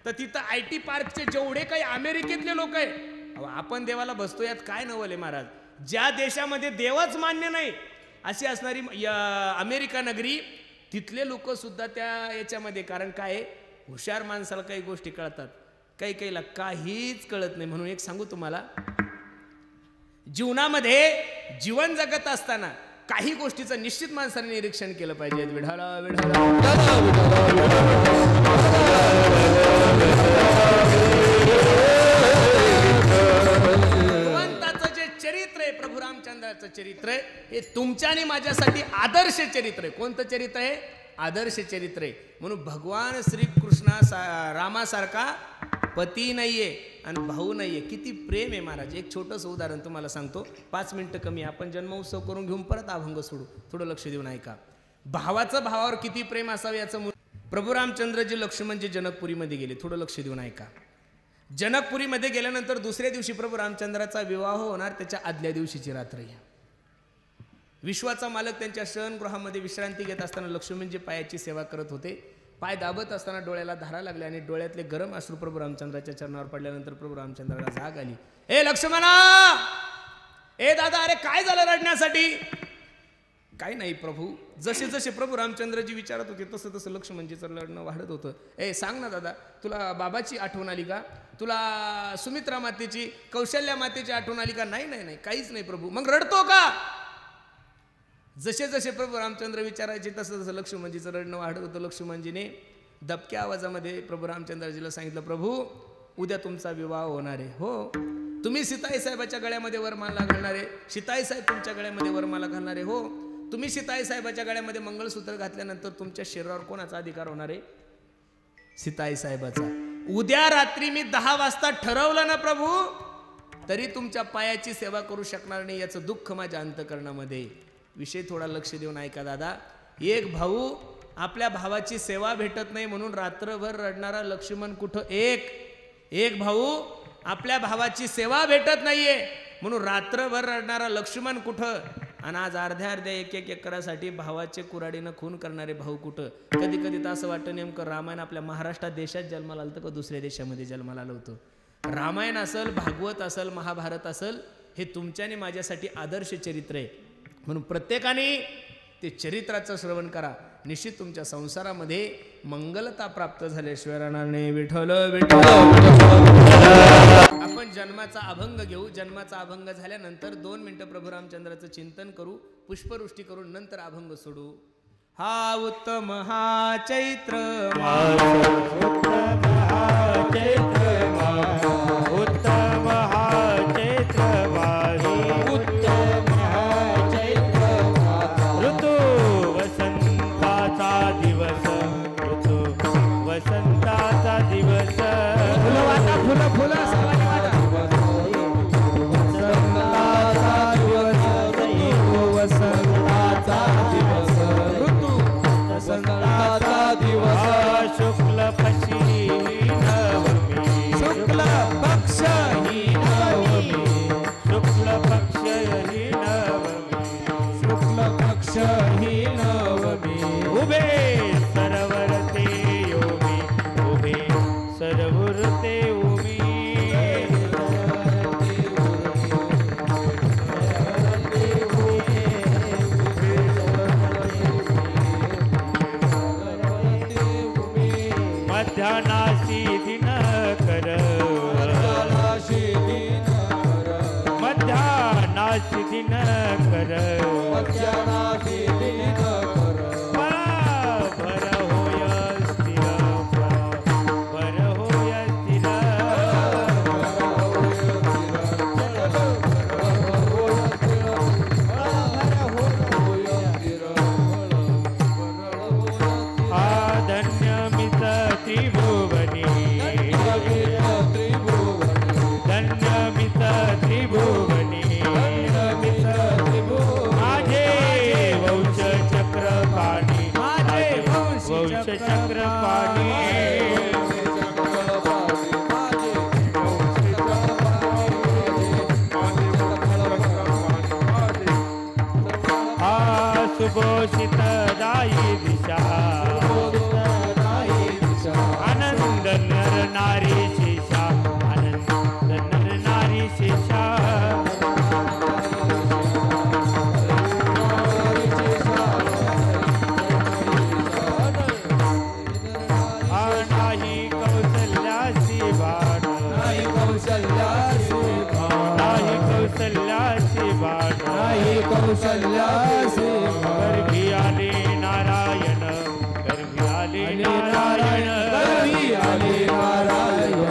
तर तिथं IT पार्कचे जेवढे काही अमेरिकेतले लोक आहे. आपण देवाला बसतो यात काय नवले महाराज. ज्या देशामध्ये देवच मान्य नाही अशी असणारी अमेरिका नगरी, तिथले लोक सुद्धा त्या याच्यामध्ये. कारण काय, हुशार माणसाला काही गोष्टी कळतात, काही काहीला काहीच कळत नाही. म्हणून एक सांगू तुम्हाला, जीवनामध्ये जीवन जगत असताना काही गोष्टीचं निश्चित माणसाने निरीक्षण केलं पाहिजे. विढाला विढाला भगवंताचं जे चरित्र आहे, प्रभू रामचंद्राचं चरित्र आहे, हे तुमच्या आणि माझ्यासाठी आदर्श चरित्र आहे. कोणतं चरित्र आहे? आदर्श चरित्र आहे. म्हणून भगवान श्रीकृष्णा रामासारखा पती नाहीये आणि भाऊ नाहीये. किती प्रेम आहे महाराज. एक छोटंसं उदाहरण तुम्हाला सांगतो. 5 मिनिटं कमी. आपण जन्मोत्सव करून घेऊन परत अभंग सोडू. थोडं लक्ष देऊन ऐका. भावाचं भावावर किती प्रेम असावं याचं. प्रभू रामचंद्रजी लक्ष्मणजी जनकपुरीमध्ये गेले. थोडं लक्ष देऊन ऐका. जनकपुरीमध्ये गेल्यानंतर दुसऱ्या दिवशी प्रभू रामचंद्राचा विवाह होणार. त्याच्या आदल्या दिवशीची रात्र. विश्वाचा मालक त्यांच्या शयनगृहामध्ये विश्रांती घेत असताना लक्ष्मणजी पायाची सेवा करत होते. पाय दाबत असताना डोळ्याला धारा लागल्या आणि डोळ्यातले गरम अश्रू प्रभू रामचंद्राच्या चरणावर पडल्यानंतर प्रभू रामचंद्राला जाग आली. ए लक्ष्मणा, ए दादा, अरे काय झालं रडण्यासाठी? काही नाही प्रभू. जसे जसे प्रभू रामचंद्रजी विचारत होते तसं तसं लक्ष्मणजीचं रडणं वाढत होतं. ए सांग ना दादा, तुला बाबाची आठवण आली का? तुला सुमित्रा मातेची, कौशल्या मातेची आठवण आली का? नाही नाही नाही, काहीच नाही प्रभू. मग रडतो का? जसे जसे प्रभू रामचंद्र विचारायचे तसं तसं लक्ष्मणजीचं रडणं वाढत होतं. लक्ष्मणजीने दबक्या आवाजामध्ये प्रभू रामचंद्रजीला सांगितलं, प्रभू उद्या तुमचा विवाह होणार आहे. हो. तुम्ही सीताई साहेबाच्या गळ्यामध्ये वरमाला घालणारे, सीताई साहेब तुमच्या गळ्यामध्ये वरमाला घालणारे. हो. तुम्ही सीताई साहेबाच्या गळ्यामध्ये मंगळसूत्र घातल्यानंतर तुमच्या शरीरावर कोणाचा अधिकार होणार आहे? सीताई साहेबाचा. उद्या रात्री मी 10 वाजता ठरवलं ना प्रभू, तरी तुमच्या पायाची सेवा करू शकणार नाही, याचं दुःख माझ्या अंतकरणामध्ये. विषय थोडा लक्ष देऊन ऐका दादा. एक भाऊ आपल्या भावाची सेवा भेटत नाही म्हणून रात्रभर रडणारा लक्ष्मण कुठं? एक भाऊ आपल्या भावाची सेवा भेटत नाहीये म्हणून रात्रभर रडणारा लक्ष्मण कुठं? आणि आज अर्ध्या एक एकरासाठी भावाचे कुऱ्हाडीनं खून करणारे भाऊ कुठं? कधी कधी तर असं वाटतं नेमकं रामायण आपल्या महाराष्ट्रात देशात जन्माला आलं का दुसऱ्या देशामध्ये जन्माला आलं होतं? रामायण असेल, भागवत असेल, महाभारत असेल, हे तुमच्याने माझ्यासाठी आदर्श चरित्र आहे. म्हणून प्रत्येकाने ते चरित्राचं श्रवण करा. निश्चित तुमच्या संसारामध्ये मंगलता प्राप्त झाल्याशिवाय राहणार नाही. विठ्ठल विठ्ठल. आपण जन्माचा अभंग घेऊ. जन्माचा अभंग झाल्यानंतर 2 मिनिटं प्रभू रामचंद्राचं चिंतन करू, पुष्पवृष्टी करून नंतर अभंग सोडू. हा उत्तम हा चैत्र वसंताचा दिवस. फुलं वाटा, फुलं फुलं वसंताचा दिवस, ऋतू वसंताचा दिवस. शुक्ल पक्षी नवमी, शुक्ल पक्ष ही नवमी, शुक्ल पक्ष ही नवमी, शुक्ल पक्ष ही नवमी. उभे सरवर ते योमी, उभे सरवर ते उभी. मध्यानाशी दिनकर, मध्यानाशी दिनकर, मध्यानाशी दिनकर, मध्यानाशी दिनकर. भर होय स्थिर, भर होय स्थिर, धन्य मित त्रिभुवनी, धन्य मित त्रिभुवनी. माझे वंश चक्र पाणी, माझे वंश चक्र पाणी. सुभोषित दायी दिशा, आनंद नर नारी शेषा, आनंद नर नारी शेषा. नाही कौशल्यासी बाण, नाही कौशल्यासी बाण, नाही कौशल्यासी बाण, नाही कौशल्यासी. गर्भी आले नारायण, गर्भी आले नारायण, गर्भी आले नारायण.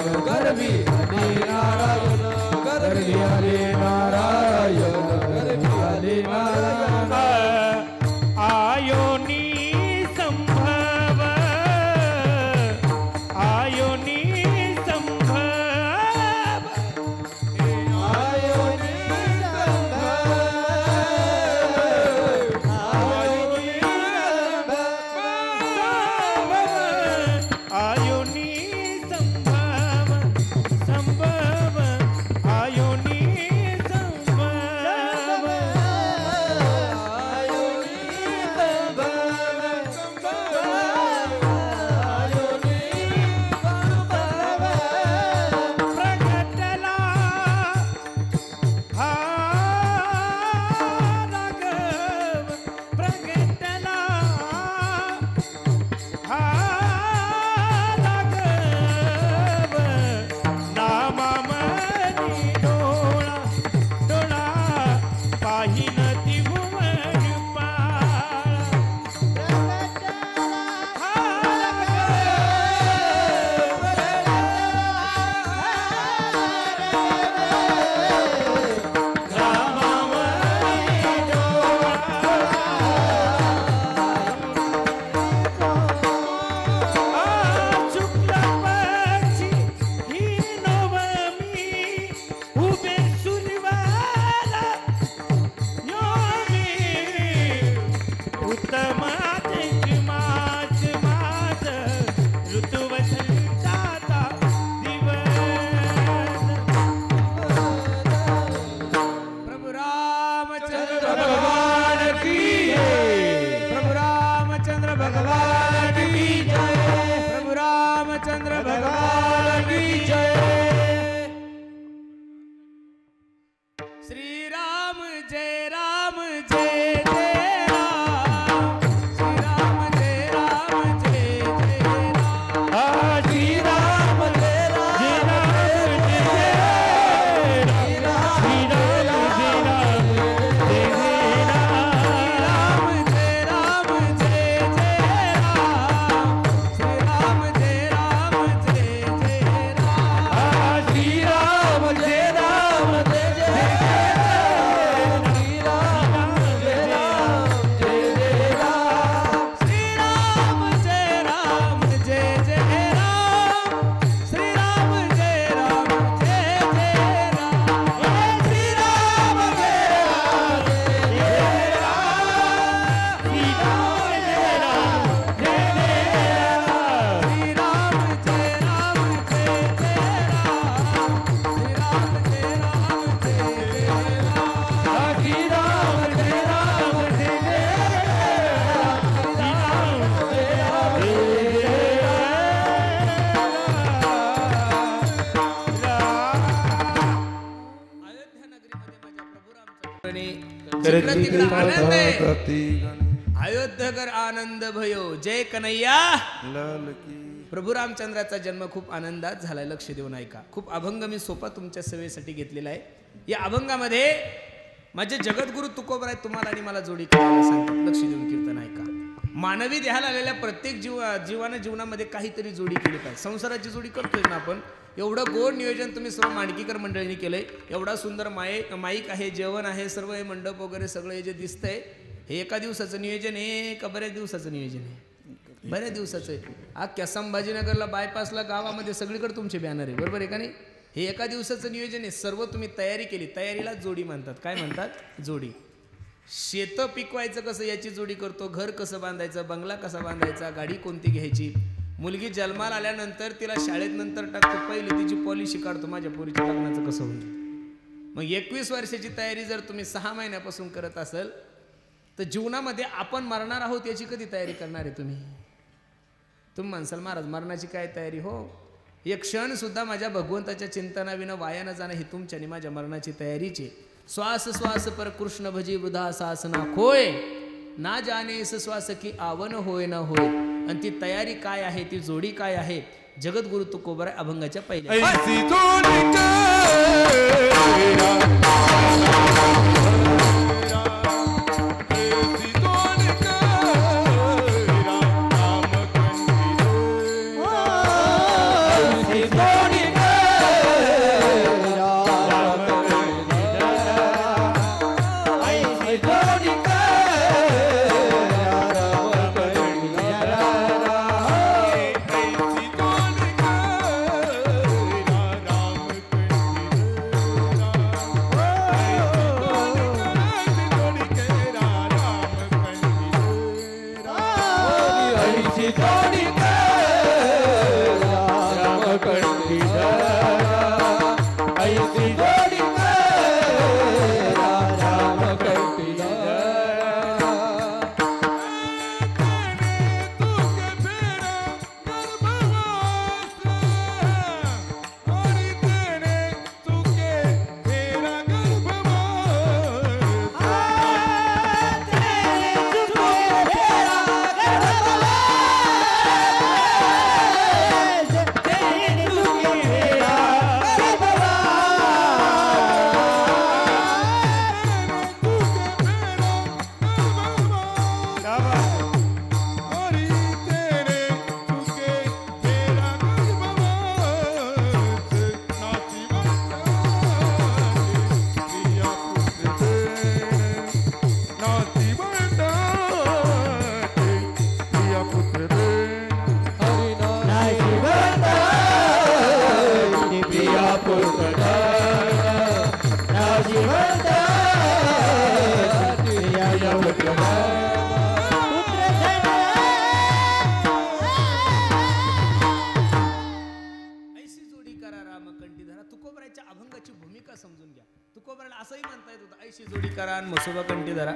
इकडं आनंद आहे. अयोध्यकर आनंद भयो जय कन्हैया लाल की. प्रभू रामचंद्राचा जन्म खूप आनंदात झालाय. लक्ष देऊन ऐका. खूप अभंग मी सोपा तुमच्या सेवेसाठी घेतलेला आहे. या अभंगामध्ये माझे जगद्गुरु तुकोबराय तुम्हाला आणि मला जोडी करायला सांगतात. लक्ष देऊन कीर्तन ऐका. मानवी देहाला आलेल्या प्रत्येक जीवनामध्ये काहीतरी जोडी केली पाहिजे. संसाराची जोडी करतोय ना आपण. एवढं गोड नियोजन तुम्ही सर्व मांडकीकर मंडळींनी केलंय. एवढा सुंदर माईक आहे, जेवण आहे, सर्व हे मंडप वगैरे सगळं हे जे दिसतंय हे एका दिवसाचं नियोजन आहे का बऱ्याच दिवसाचं नियोजन आहे? बऱ्याच दिवसाचं आहे. अख्ख्या संभाजीनगरला बायपासला गावामध्ये सगळीकडे तुमचे बॅनर आहे. बरोबर आहे का नाही? हे एका दिवसाचं नियोजन आहे. सर्व तुम्ही तयारी केली. तयारीला जोडी म्हणतात. काय म्हणतात? जोडी. शेतं पिकवायचं कसं याची जोडी करतो. घर कसं बांधायचं, बंगला कसा बांधायचा, गाडी कोणती घ्यायची. मुलगी जन्माला आल्यानंतर तिला शाळेत नंतर टाकतो. पहिले तिची पॉलिसी काढतो. माझ्या पोरीच्या लग्नाचं कसं होईल. मग 21 वर्षाची तयारी जर तुम्ही 6 महिन्यापासून करत असाल तर जीवनामध्ये आपण मरणार आहोत याची कधी तयारी करणार आहे तुम्ही? तुम्ही म्हणसाल महाराज मरणाची काय तयारी? हो, एक क्षण सुद्धा माझ्या भगवंताच्या चिंतनाविना वाया न जाणं ही तुमच्या आणि माझ्या मरणाची तयारीची. श्वास श्वास पर कृष्ण भजी वृधा सासना खोय ना जाने श्वास की आवन होय ना होय. आणि ती तयारी काय आहे, ती जोडी काय आहे? जगद्गुरु तुकोबराय अभंगाच्या पहिल्या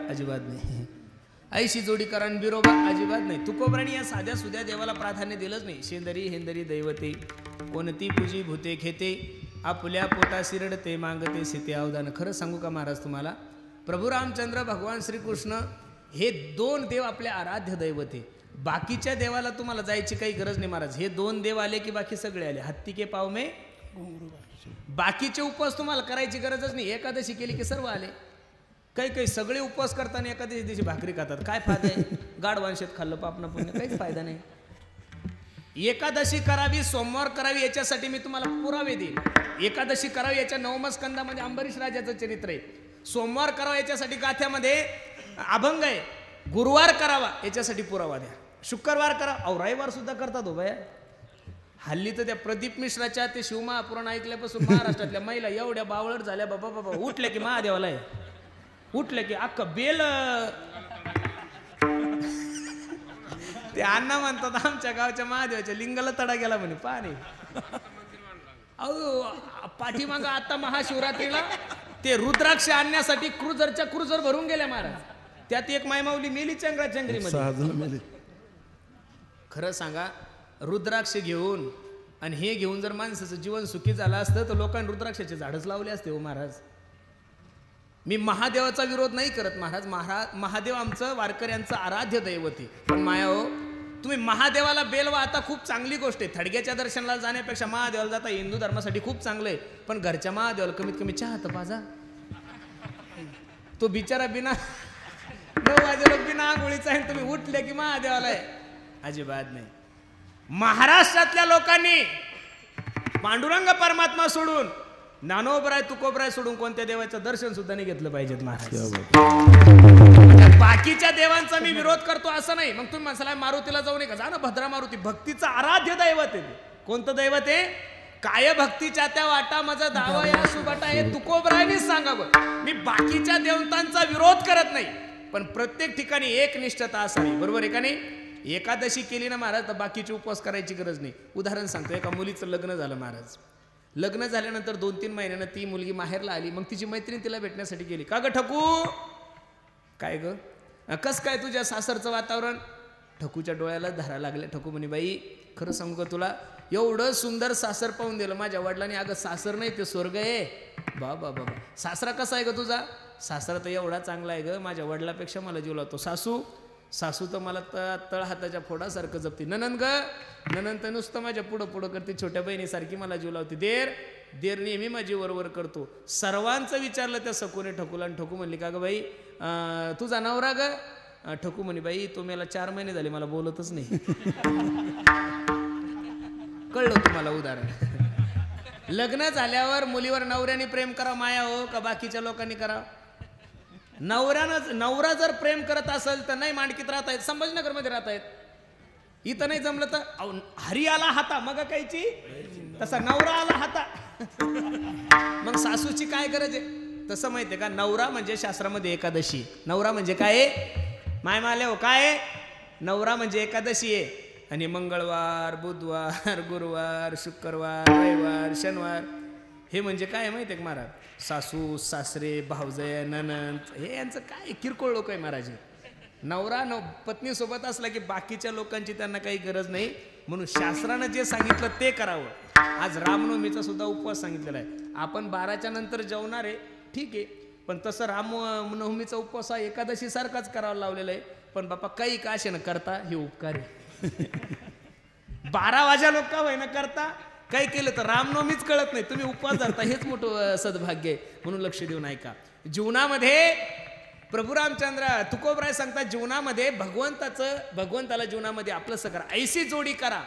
अजिबात नाही. ऐशी जोडी करा बिरोबा अजिबात नाही. तुकोबराने या साध्या सुध्या देवाला प्राधान्य दिलंच नाही. शेंदरी हेंदरी दैवते कोणती पूजी भूते खेते आपल्या पोटा शिरडते मागते सीते अवदान. खरं सांगू का महाराज तुम्हाला, प्रभू रामचंद्र भगवान श्रीकृष्ण हे 2 देव आपले आराध्य दैवते. बाकीच्या देवाला तुम्हाला जायची काही गरज नाही महाराज. हे 2 देव आले की बाकी सगळे आले. हत्ती के पाव में बाकीचे उपवास तुम्हाला करायची गरजच नाही. एकादशी केली की सर्व आले. काही सगळे उपवास करताना एखाद्या दिवशी भाकरी खातात. काय फायदा आहे? गाढवांशेत खाल्लं पापना पुण्य, काहीच फायदा नाही. एकादशी करावी, सोमवार करावी याच्यासाठी मी तुम्हाला पुरावे देईन. एकादशी करावी याच्या 9व्या स्कंदामध्ये अंबरीश राजाचं चरित्र आहे. सोमवार करावा याच्यासाठी गाथ्यामध्ये अभंग आहे. गुरुवार करावा याच्यासाठी पुरावा द्या. शुक्रवार करा. अहो रविवार सुद्धा करतात हो बाया. हल्ली तर त्या प्रदीप मिश्राच्या ते शिवमहापुराण ऐकल्यापासून महाराष्ट्रातल्या महिला एवढ्या बावळट झाल्या. बाबा बाबा उठल्या की महादेवाला आहे, उठले की अख्खं बेल. ते अण्णा म्हणतात आमच्या गावच्या महादेवाच्या लिंगाला तडा गेला म्हणे पाणी. अहो पाठीमागं आता महाशिवरात्रीला ते रुद्राक्ष आणण्यासाठी क्रुझर भरून गेल्या महाराज. त्यात एक मायमाऊली मेली चंगराचंगरीमध्ये. खरं सांगा, रुद्राक्ष घेऊन आणि हे घेऊन जर माणसाचं जीवन सुखी झालं असतं तर लोकांनी रुद्राक्षाचे झाडच लावले असते हो महाराज. मी महादेवाचा विरोध नाही करत महाराज. महादेव आमचं वारकऱ्यांचं आराध्य दैवत आहे. पण माया हो, तुम्ही महादेवाला बेलवा आता खूप चांगली गोष्ट आहे. थडग्याच्या दर्शनाला जाण्यापेक्षा महादेवाला जाता हिंदू धर्मासाठी खूप चांगलं आहे. पण घरच्या महादेवाला कमीत कमी चहा तर पाजा. तो बिचारा बिना 9 वाजेला बिना आंघोळीचा आहे, तुम्ही उठले की महादेवाला आहे. अजिबात नाही. महाराष्ट्रातल्या लोकांनी पांडुरंग परमात्मा सोडून ज्ञानोबराय तुकोबराय सोडून कोणत्या देवाचं दर्शन सुद्धा नाही घेतलं पाहिजेत महाराज. बाकीच्या देवांचा मी विरोध करतो असं नाही. मग तुम्ही म्हणाला मारुतीला जाऊ नये का? जा ना, भद्रा मारुती भक्तीचं आराध्य दैवत आहे. कोणतं दैवत आहे? काय भक्तीच्या त्या वाटा माझा धावा या सुबाटा हे तुकोबरायने सांगावं. मी बाकीच्या देवतांचा विरोध करत नाही, पण प्रत्येक ठिकाणी एक निष्ठता असावी. बरोबर आहे का नाही? एकादशी केली ना महाराज तर बाकीचे उपवास करायची गरज नाही. उदाहरण सांगतो, एका मुलीचं लग्न झालं महाराज. लग्न झाल्यानंतर 2-3 महिन्यानं ती मुलगी माहेरला आली. मग तिची मैत्रीण तिला भेटण्यासाठी गेली. का ग ठकू, काय ग कस काय तुझ्या सासरचं वातावरण? ठकूच्या डोळ्याला धारा लागल्या. ठकू म्हणे, बाई खरं सांगू का तुला, एवढं सुंदर सासर पाहून दिलं माझ्या वडिलांनी. अगं सासर नाही ते स्वर्ग आहे. बाबा बाबा, सासरा कसा आहे ग तुझा? सासरा तर एवढा चांगला आहे ग, माझ्या वडिलापेक्षा मला जीव लावतो. सासू तर मला तळ हाताच्या फोडासारखं जपते. ननंद ग, ननंद तर नुसतं माझ्या पुढं पुढं करते, छोट्या बहिणीसारखी मला जीव लावते. देर नेहमी माझी वरवर करतो. सर्वांचं विचारलं त्या सकोने ठकूला, आणि ठकू म्हणली, का ग बाई तुझा नवरा ग? ठकू म्हणे, बाई तो मला 4 महिने झाले, मला बोलतच नाही. कळलं तुम्हाला उदाहरण? लग्न झाल्यावर मुलीवर नवऱ्याने प्रेम करा माया हो, का बाकीच्या लोकांनी करा? नवरा जर प्रेम करत असेल तर नाही मांडकीत राहत आहेत, संभाजीनगर मध्ये राहत आहेत. इथं नाही जमलं तर हरी आला हाता मग कायची, तसा नवरा आला हाता. मग सासूची काय गरज आहे? तसं माहितीये का, नवरा म्हणजे शास्त्रामध्ये एकादशी. नवरा म्हणजे काय? माय माले हो, काय नवरा म्हणजे एकादशी आहे. आणि मंगळवार, बुधवार, गुरुवार, शुक्रवार, रविवार, शनिवार हे म्हणजे काय माहितीये का महाराज? सासू सासरे भावजय ननंद हे यांचं काय किरकोळ लोक आहे महाराज. नवरा पत्नी सोबत असला की बाकीच्या लोकांची त्यांना काही गरज नाही. म्हणून शास्त्रानं जे सांगितलं ते करावं. आज रामनवमीचा सुद्धा उपवास सांगितलेला आहे. आपण 12च्या नंतर जेवणार आहे, ठीक आहे, पण तसं रामनवमीचा उपवास हा एकादशी सारखाच करावा लावलेला आहे. पण बापा काही का असे ना करता हे उपकार आहे. 12 वाजा लोक का होईना करता, काही केलं तर रामनवमीच कळत नाही, तुम्ही उपवास धरता, हेच मोठं सद्भाग्य आहे. म्हणून लक्ष देऊन ऐका. जीवनामध्ये प्रभू रामचंद्र तुकोबराय सांगतात, जीवनामध्ये भगवंताला जीवनामध्ये आपलंसं करा, ऐशी जोडी करा,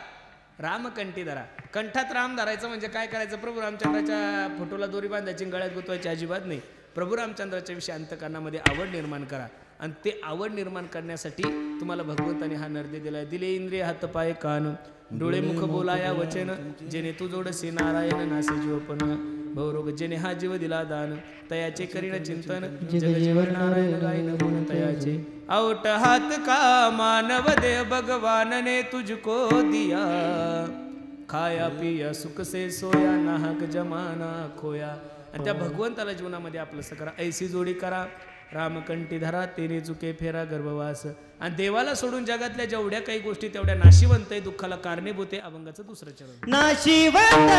रामकंठी धरा. कंठात राम धरायचं म्हणजे काय करायचं? प्रभू रामचंद्राच्या फोटोला दोरी बांधायची, गळ्यात गुतवायची अजिबात नाही. प्रभू रामचंद्राच्या विषयी अंतकरणामध्ये आवड निर्माण करा. आणि ते आवड निर्माण करण्यासाठी तुम्हाला भगवंताने हा नर्दे दिलाय. दिले इंद्रिय हात पाय कान डोळे मुख बोलाया वचन, जेणे तू जोडसी नारायण नासे जीवपण भवरोग, जेणे हा जीव दिला दान, तयाचे करीन चिंतन, जगजीवन नारायण गायन गुण तयाचे. औट हात का मानव देव भगवान ने तुझको दिया, खाया पिया सुख से सोया, नाहक जमाना खोया. आणि त्या भगवंताला जीवनामध्ये आपलं करा, ऐसी जोडी करा, रामकंठी धरा, तेने चुके फेरा गर्भवास. आणि देवाला सोडून जगातल्या जेवढ्या काही गोष्टी तेवढ्या नाशिवंत आहे, दुःखाला कारणीभूत आहे. अभंगाचं 2रं चरण. नाशिवंत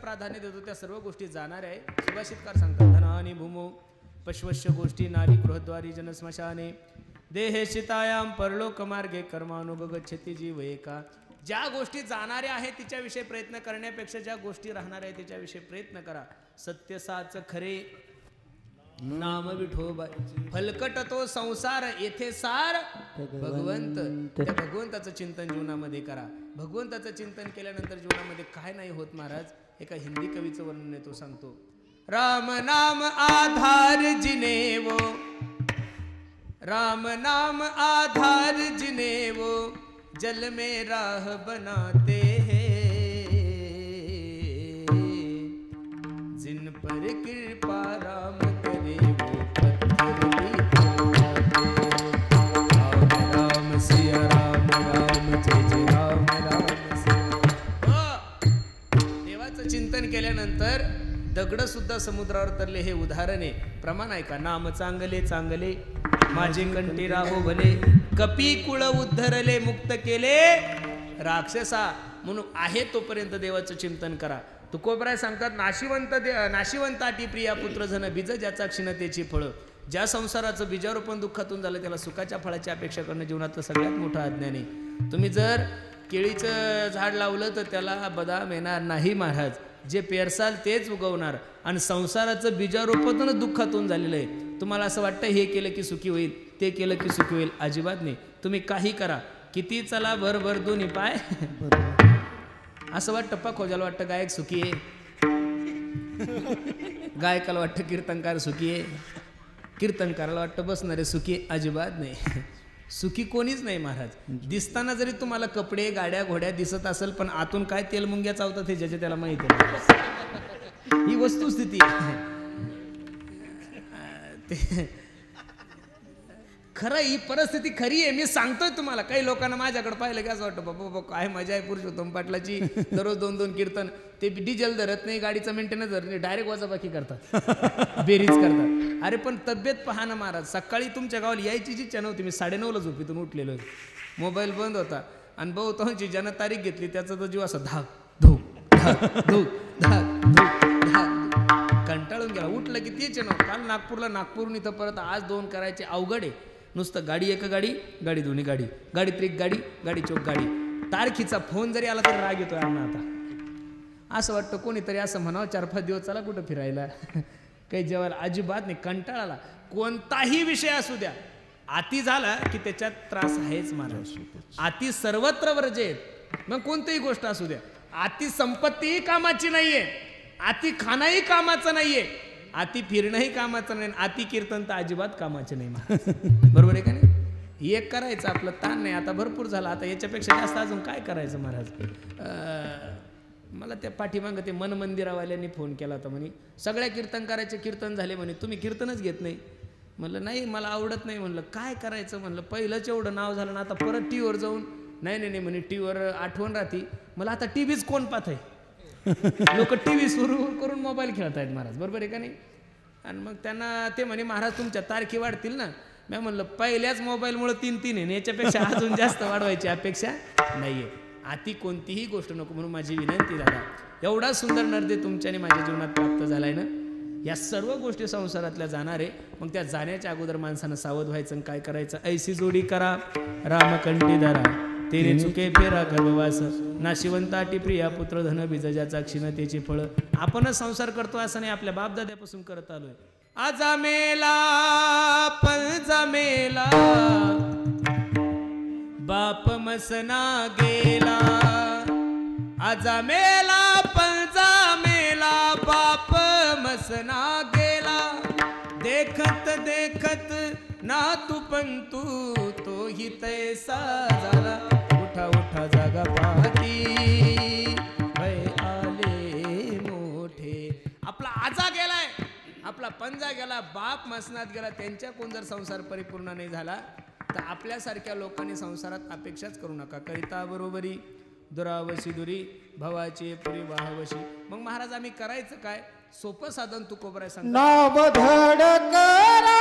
प्राधान्य देतो त्या सर्व गोष्टी जाणाऱ्या आहे. सुभाषितकार सांगतात धनानी भूमो पश्वश्य गोष्टी नारी गृहद्वारी जनस्मशाने देहे शितायाम परलोक मार्गे कर्मानुगच्छति जीव एका. ज्या गोष्टी जाणाऱ्या आहेत तिच्याविषयी प्रयत्न करण्यापेक्षा ज्या गोष्टी राहणाऱ्या आहेत तिच्याविषयी प्रयत्न करा. सत्य साच खरे नाम विठोबा फलकट तो संसार येथे सार भगवंत. त्या भगवंताचं चिंतन जीवनामध्ये करा. भगवंताचं चिंतन केल्यानंतर जीवनामध्ये काय नाही होत महाराज. एका हिंदी कवीचं वर्णन आहे तो सांगतो. राम नाम आधार जिनेवो राम नाम आधार जिनेवो जल में राह बनाते हैं जिन पर कृपा राम करे वो पत्थर भी राम राम सिया राम राम जय जय राम राम सिया. देवाचं चिंतन केल्यानंतर दगड सुद्धा समुद्रावर तरले हे उदाहरण आहे. प्रमाण आहे का. नाम चांगले चांगले माझे कंठी राहो भले कपी कुळ उद्धरले मुक्त केले राक्षसा. म्हणून आहे तोपर्यंत देवाचं चिंतन करा. तुकोबराय सांगतात नाशिवंताटी प्रिया पुत्रजन बीज ज्याचा क्षीणतेची फळं. ज्या संसाराचं बीजारोपण दुःखातून झालं त्याला सुखाच्या फळाची अपेक्षा करणं जीवनातलं सगळ्यात मोठं अज्ञान आहे. तुम्ही जर केळीचं झाड लावलं तर त्याला बदाम येणार नाही महाराज. जे पेरसाल तेच उगवणार. आणि संसाराचं बीजारोपणच दुःखातून झालेलं आहे. तुम्हाला असं वाटतं हे केलं की सुखी होईल ते केलं की सुखी होईल. अजिबात नाही. तुम्ही काही करा किती चला भर भर दोन्ही पाय असं वाटतं. खोजाला वाटतं गायक सुखी आहे. गायकाला वाटतं कीर्तनकार सुखी आहे. कीर्तनकाराला वाटतं बसणारे सुखी आहे. अजिबात नाही. सुखी कोणीच नाही महाराज. दिसताना जरी तुम्हाला कपडे गाड्या घोड्या दिसत असेल पण आतून काय तेल मुंग्या चावतात हे ज्याचे त्याला माहिती आहे. ही वस्तुस्थिती खरं. ही परिस्थिती खरी आहे. मी सांगतोय तुम्हाला. काही लोकांना माझ्याकडे पाहिलं की असं वाटतं बाबा काय मजा आहे पुरुषोत्तम पाटलाची. दररोज 2-2 कीर्तन. ते डिझेल धरत नाही गाडीचं मेंटेनन्स धरत नाही डायरेक्ट वजाबाकी करतात बेरीज करतात. अरे पण तब्येत पहा ना महाराज. सकाळी तुमच्या गावाला यायची जी इच्छा नव्हती. मी 9:30ला झोपेतून उठलेलो. मोबाईल बंद होता आणि बहुतांशी ज्यानं तारीख घेतली त्याचा तर जीव असा धाक धूक धाक धूक धाक धूक धाक कंटाळून गेला. उठलं की तेच ना. काल नागपूरहून इथं परत आज 2 करायचे अवघड आहे. नुसतं गाडी एक गाडी दोन्ही गाडी गाडीत एक गाडी चौक गाडी. तारखीचा फोन जरी आला तरी राग येतोय आम्हाला. आता असं वाटतं कोणीतरी असं म्हणावं 4-5 दिवस चला कुठं फिरायला. काही जेवायला अजिबात नाही. कंटाळाला. कोणताही विषय असू द्या आती झाला की त्याच्यात त्रास आहेच महाराज. आती सर्वत्र वर्जेत. मग कोणतीही गोष्ट असू द्या. आती संपत्तीही कामाची नाहीये. आती खाणंही कामाचं नाहीये. आती फिरणंही कामाचं नाही. आती कीर्तन तर अजिबात कामाचे नाही महाराज. बरोबर आहे का नाही. एक करायचं आपलं ताण नाही. आता भरपूर झालं. आता याच्यापेक्षा जास्त अजून काय करायचं महाराज. मला त्या पाठीमागं ते मन मंदिरावाल्यांनी फोन केला होता. म्हणे सगळ्या कीर्तनकाराचे कीर्तन झाले म्हणे तुम्ही कीर्तनच घेत नाही. म्हणलं नाही मला आवडत नाही. म्हणलं काय करायचं. म्हणलं पहिलंच एवढं नाव झालं ना आता परत टीव्हीवर जाऊन नाही म्हणे टीव्हीवर आठवण राहते. मला आता टीव्हीच कोण पाहत आहे. लोक टीव्ही सुरू करून मोबाईल खेळत आहेत महाराज. बरोबर आहे का नाही. आणि मग त्यांना ते म्हणे महाराज तुमच्या तारखी वाढतील ना. मी म्हणलं पहिल्याच मोबाईलमुळे 3 आहे. याच्यापेक्षा अजून जास्त वाढवायची अपेक्षा नाहीये. आती कोणतीही गोष्ट नको. म्हणून माझी विनंती दादा एवढा सुंदर नर्दे तुमच्याने माझ्या जीवनात प्राप्त झालाय ना. या सर्व गोष्टी संसारातल्या जाणार आहे. मग त्या जाण्याच्या अगोदर माणसानं सावध व्हायचं आणि काय करायचं. ऐसी जोडी करा रामकंठी धरा तेने चुके फेरा गर्भवास नाशिवंताटी प्रिया पुत्र धन बीज ज्याचा क्षीणतेची फळं. आपणच संसार करतो असं नाही. आपल्या बापदाद्यापासून करत आलोय. आजा मेला पंजा मेला बाप मसना गेला. आजा मेला पंजा मेला बाप मसना गेला. देखत देखत नातू पंतू तोही तैसा झाला. उठा उठा जागा पाहती भय आले मोठे. आपला आजा गेलाय. आपला पंजा गेला. बाप मसनात गेला. त्यांच्या कोण जर संसार परिपूर्ण नाही झाला तर आपल्यासारख्या लोकांनी संसारात अपेक्षाच करू नका. करिता बरोबरी दुरावशी दुरी भवाची पुरी वाहवशी. मग महाराज आम्ही करायचं काय. सोपं साधन तुकोबराय सांगतात. नाम धड करा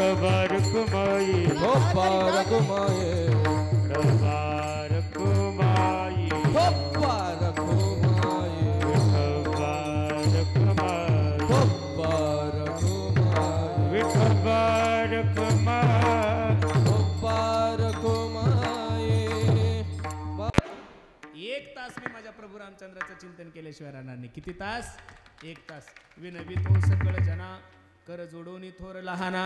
विठोबा रखुमाई गोपा रघुमाये विठोबा रखुमाई गोपा रघुमाये विठोबा रखुमाई गोपा रघुमाये विठोबा रखुमाई गोपा रघुमाये. एक तास मी माझ्या प्रभू रामचंद्राचं चिंतन केल्याशिवाय राहणार नाही. किती तास? 1 तास. विनवी तो सकळ जना कर जोडोनी थोर लहाना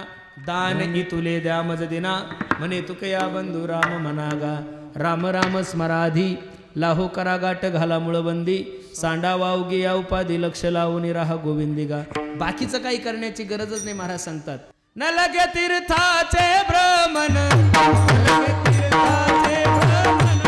दान तुले द्या मज दिना म्हणे तुकया बंधू राम मनागा राम राम स्मराधी लाहो करा गाठ घाला मुळबंदी सांडा वावगी या उपाधी लक्ष लावून राहा गोविंदिगा. बाकीचं काही करण्याची गरजच नाही महाराज सांगतात. न लगे तीर्थाचे भ्रमण न लगे तीर्थाचे भ्रमण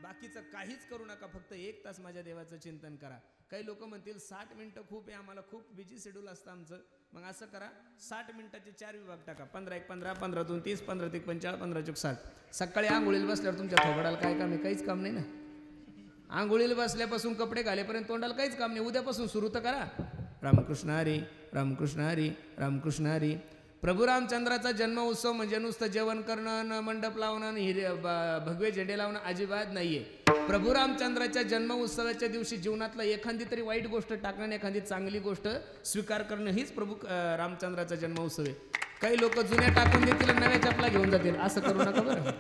बाकीचं काहीच करू नका. फक्त 1 तास माझ्या देवाचं चिंतन करा. काही लोक म्हणतील 60 मिनिटं खूप आहे, आम्हाला खूप बिझी शेड्यूल असतं आमचं. मग असं करा, 60 मिनिटाचे 4 विभाग टाका. 15 1 15, 15 2 30, 15 3 45, 15 4 60. सकाळी आंघोळीला बसल्यावर तुमच्या थोबडाला काय काम आहे? काहीच काम नाही ना. आंघोळीला बसल्यापासून कपडे घालेपर्यंत तोंडाला काहीच काम नाही. उद्यापासून सुरू तर करा. रामकृष्ण हरी रामकृष्ण हरी रामकृष्ण हरी. प्रभू रामचंद्राचा जन्म उत्सव म्हणजे नुसतं जेवण करणं, मंडप लावणं, भगवे झेंडे लावणं अजिबात नाहीये. प्रभू रामचंद्राच्या जन्म उत्सवाच्या दिवशी जीवनातला एखादी तरी वाईट गोष्ट टाकणं, एखादी चांगली गोष्ट स्वीकार करणं हीच प्रभू रामचंद्राचा जन्म उत्सव आहे. काही लोक जुन्या टाकून देतील आणि नव्या चपला घेऊन जातील. असं करू नका बरं.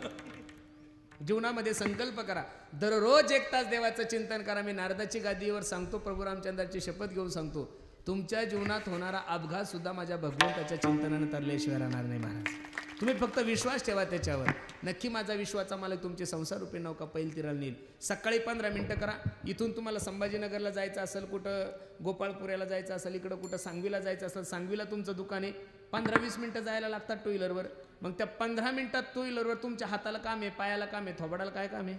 जीवनामध्ये संकल्प करा. दररोज 1 तास देवाचं चिंतन करा. मी नारदाची गादीवर सांगतो, प्रभू रामचंद्राची शपथ घेऊन सांगतो, तुमच्या जीवनात होणारा अपघात सुद्धा माझ्या भगवंताच्या चिंतनानं तरल्याशिवाय राहणार नाही महाराज. तुम्ही फक्त विश्वास ठेवा त्याच्यावर. नक्की माझा विश्वाचा मालक तुमचे संसार रूपी नौका पैल तिराला नेईल. सकाळी 15 मिनिटं करा. इथून तुम्हाला संभाजीनगरला जायचं असेल, कुठं गोपाळपुऱ्याला जायचं असेल, इकडं कुठं सांगवीला जायचं असेल, सांगवीला तुमचं दुकान आहे, 15-20 मिनिटं जायला लागतात टू व्हीलरवर. मग त्या 15 मिनिटात टू व्हीलरवर तुमच्या हाताला काम आहे, पायाला काम आहे, थोबाडाला काय काम आहे?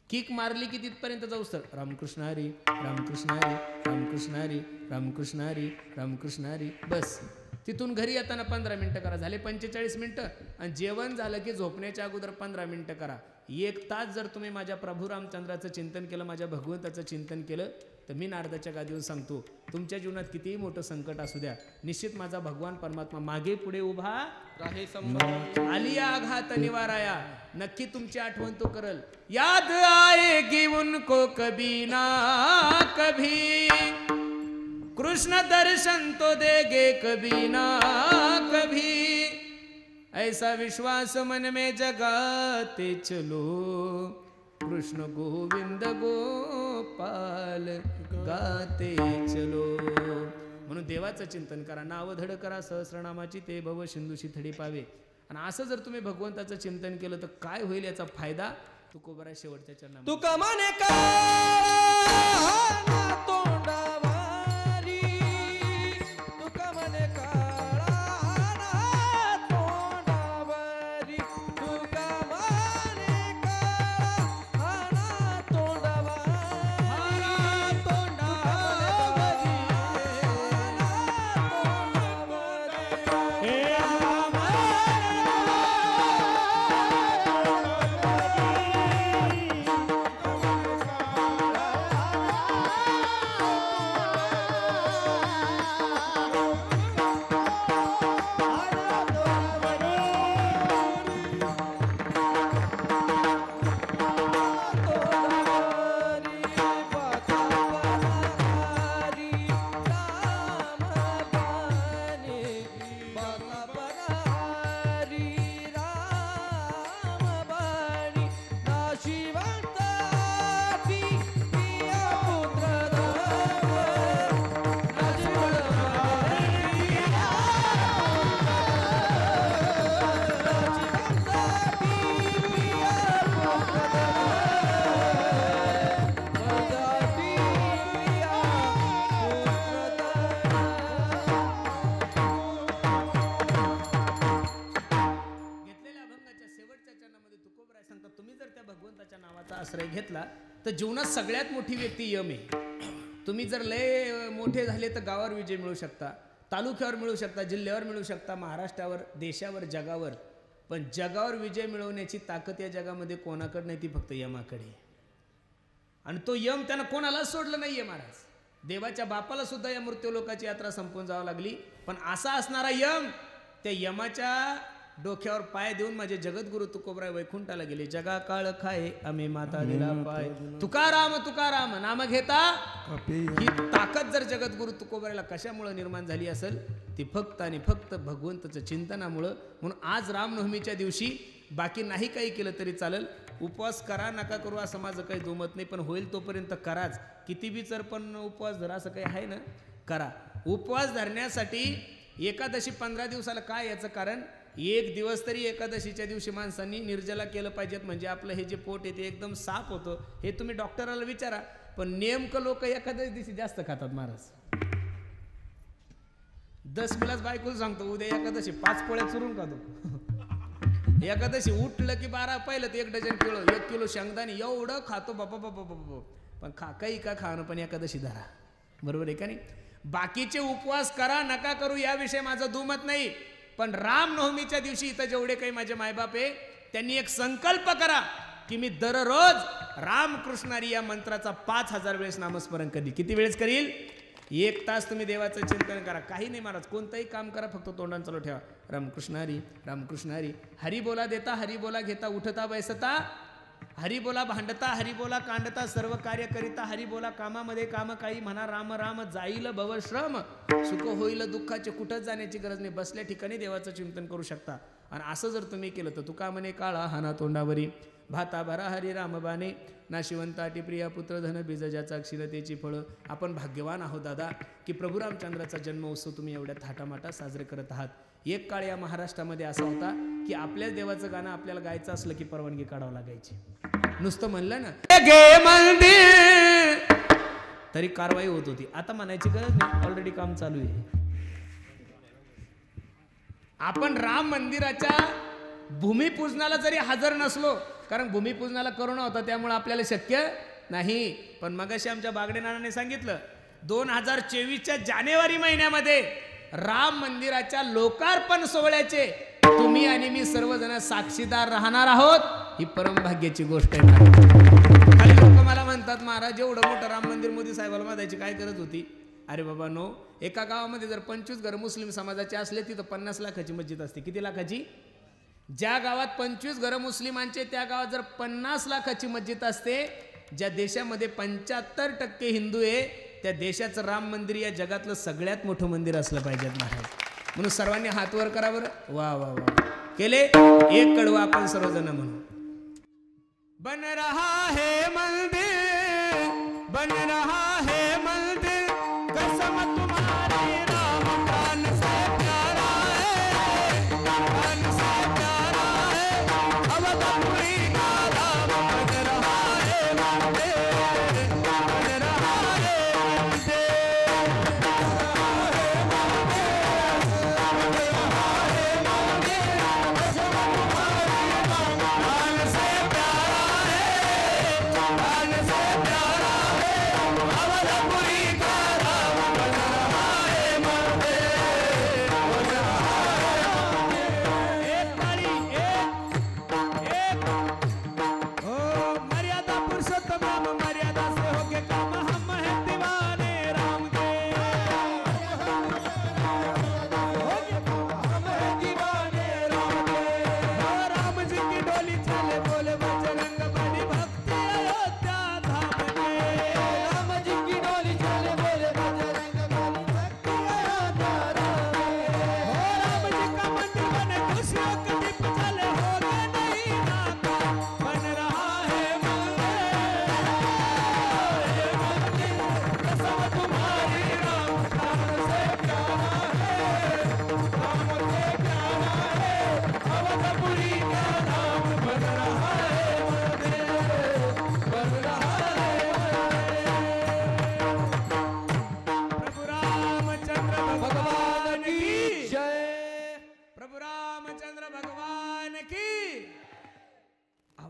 किक मारली की तिथपर्यंत जाऊस तर रामकृष्ण हरी रामकृष्ण हरी रामकृष्ण हरी रामकृष्ण हरी रामकृष्ण हरी. बस. तिथून घरी येताना 15 मिनिटं करा. झाले 45 मिनिटं. आणि जेवण झालं की झोपण्याच्या अगोदर 15 मिनिटं करा. 1 तास जर तुम्ही माझ्या प्रभू रामचंद्राचं चिंतन केलं, माझ्या भगवंताचं चिंतन केलं, तर मी नारदाच्या गादीवर सांगतो, तुमच्या जीवनात कितीही मोठं संकट असू द्या, निश्चित माझा भगवान परमात्मा मागे पुढे उभा राहे. आलिया आघात निवाराया. नक्की तुमची आठवण तो करल. याद आएगी उनको कभी ना कभी, कृष्ण दर्शन तो देगे कभी ना कभी, ऐसा विश्वास मन में जगाते चलो, कृष्ण गोविंद गोपाल गाते चलो. म्हणून देवाचं चिंतन करा. नाव धड करा सहस्रनामाची, ते भव सिंधूशी थडी पावे. आणि असं जर तुम्ही भगवंताचं चिंतन केलं तर काय होईल याचा फायदा तुकोबरा शेवटच्या चरणामध्ये. तुका म्हणे का तोंडावारी, तुका म्हणे काळा तोंडावारी, तुका म्हणे काळा तोंडावारी, आश्रय घेतला तर जीवनात सगळ्यात मोठी व्यक्ती यम आहे. तुम्ही जर लय मोठे झाले तर गावावर विजय मिळू शकता, तालुक्यावर मिळू शकता, जिल्ह्यावर मिळू शकता, महाराष्ट्रावर, देशावर, जगावर. पण जगावर विजय मिळवण्याची ताकद या जगामध्ये कोणाकडे नाही, ती फक्त यमाकडे. आणि तो यम त्यानं कोणालाच सोडलं नाहीये महाराज. देवाच्या बापाला सुद्धा या मृत्यूलोकाची यात्रा संपून जावं लागली. पण असा असणारा यम त्या यमाच्या डोक्यावर पाय देऊन माझे जगद्गुरु तुकोबराय वैकुंठाला गेले. जगा काळ खाये आम्ही माता दिला पाय, तुकाराम तुकाराम नाम घेता. ही ताकद जर जगद्गुरु तुकोबरायला कशामुळे निर्माण झाली असेल, ती फक्त आणि फक्त भगवंताचं चिंतनामुळं. म्हणून आज रामनवमीच्या दिवशी बाकी नाही काही केलं तरी चालेल, उपवास करा नका करू असं माझं काही दुमत नाही, पण होईल तोपर्यंत कराच. किती बी चर पण उपवास धरा असं काही आहे ना, करा. उपवास धरण्यासाठी एकादशी 15 दिवसाला काय याचं कारण, एक दिवस तरी एकादशीच्या दिवशी माणसांनी निर्जला केलं पाहिजेत, म्हणजे आपलं हे जे पोट आहे ते एकदम साफ होतं. हे तुम्ही डॉक्टराला विचारा. पण नेमकं लोक एकादशी दिवशी जास्त खातात महाराज. 10 मिलाच बायकोला सांगतो उद्या एकादशी 5 पोळ्या चुरून खातो. एकादशी उठलं की 12 पहिलं तर 1 डझन किलो 1 किलो शेंगदाणे एवढं खातो बाबा बाबा बाबा. पण काही का खाणं, पण एकादशी धरा. बरोबर आहे का नाही. बाकीचे उपवास करा नका करू याविषयी माझं दुमत नाही, पण रामनवमीच्या दिवशी इथं जेवढे काही माझे मायबाप आहे त्यांनी एक संकल्प करा की मी दररोज रामकृष्णारी या मंत्राचा 5000 वेळेस नामस्मरण कधी. किती वेळेस करील? 1 तास तुम्ही देवाचं चिंतन करा. काही नाही महाराज, कोणतंही काम करा, फक्त तोंडाने चालू ठेवा. रामकृष्णारी रामकृष्णारी. हरी बोला देता, हरी बोला घेता, उठता बैसता, हरी बोला भांडता, हरी बोला कांडता, सर्व कार्य करिता, हरी बोला कामामध्ये काम काही म्हणा, राम राम जाईल भवश्रम, सुख होईल दुःखाचे, कुठंच जाण्याची गरज नाही, बसल्या ठिकाणी देवाचं चिंतन करू शकता. आणि असं जर तुम्ही केलं तर तुका म्हणे काळा हाना तोंडावरी, भाता भरा हरी रामबाने, नाशिवंताटी प्रिया पुत्र धन बीज ज्याचा क्षीरतेची फळं. आपण भाग्यवान आहोत दादा की प्रभू रामचंद्राचा जन्म उत्सव तुम्ही एवढ्या थाटामाटा साजरे करत आहात. एक काळ या महाराष्ट्रामध्ये असा होता की आपल्याच देवाचं गाणं आपल्याला गायचं असलं की परवानगी काढावं लागायची. नुसतं म्हणलं ना गे मंदिर तरी कारवाई होत होती. आता म्हणायची गरज नाही, ऑलरेडी काम चालू आहे. आपण राम मंदिराच्या भूमिपूजनाला जरी हजर नसलो, कारण भूमिपूजनाला करोना होता त्यामुळे आपल्याला शक्य नाही, पण मगाशी आमच्या बागडे नानाने सांगितलं 2024च्या जानेवारी महिन्यामध्ये राम मंदिराच्या लोकार्पण सोहळ्याचे तुम्ही आणि मी सर्वजण साक्षीदार राहणार आहोत. ही परमभाग्याची गोष्ट आहे. खाली लोक मला म्हणतात महाराज एवढं मोठं राम मंदिर मोदी साहेबाला बांधायची काय गरज होती. अरे बाबा नो, एका गावामध्ये जर 25 घर मुस्लिम समाजाचे असले तिथं 50 लाखाची मस्जिद असते. किती लाखाची? ज्या गावात 25 घर मुस्लिमांचे त्या गावात जर 50 लाखाची मस्जिद असते. ज्या देशामध्ये 75% हिंदू आहे त्या देशाचं राम मंदिर या जगातलं सगळ्यात मोठं मंदिर असलं पाहिजे महाराज. म्हणून सर्वांनी हात वर करा बरं. वा वा वा केले. एक कडवा आपण सर्वजण म्हणू. बन रहा है मंदिर, बन रहा है मंदिर, कसम तुम्हारी राम प्राण से प्यारा है, प्राण से प्यारा है, अवधपुरी का राम बन रहा है मंदिर, बन रहा है मंदिर. प्राण से प्यारा है, प्राण से प्यारा है,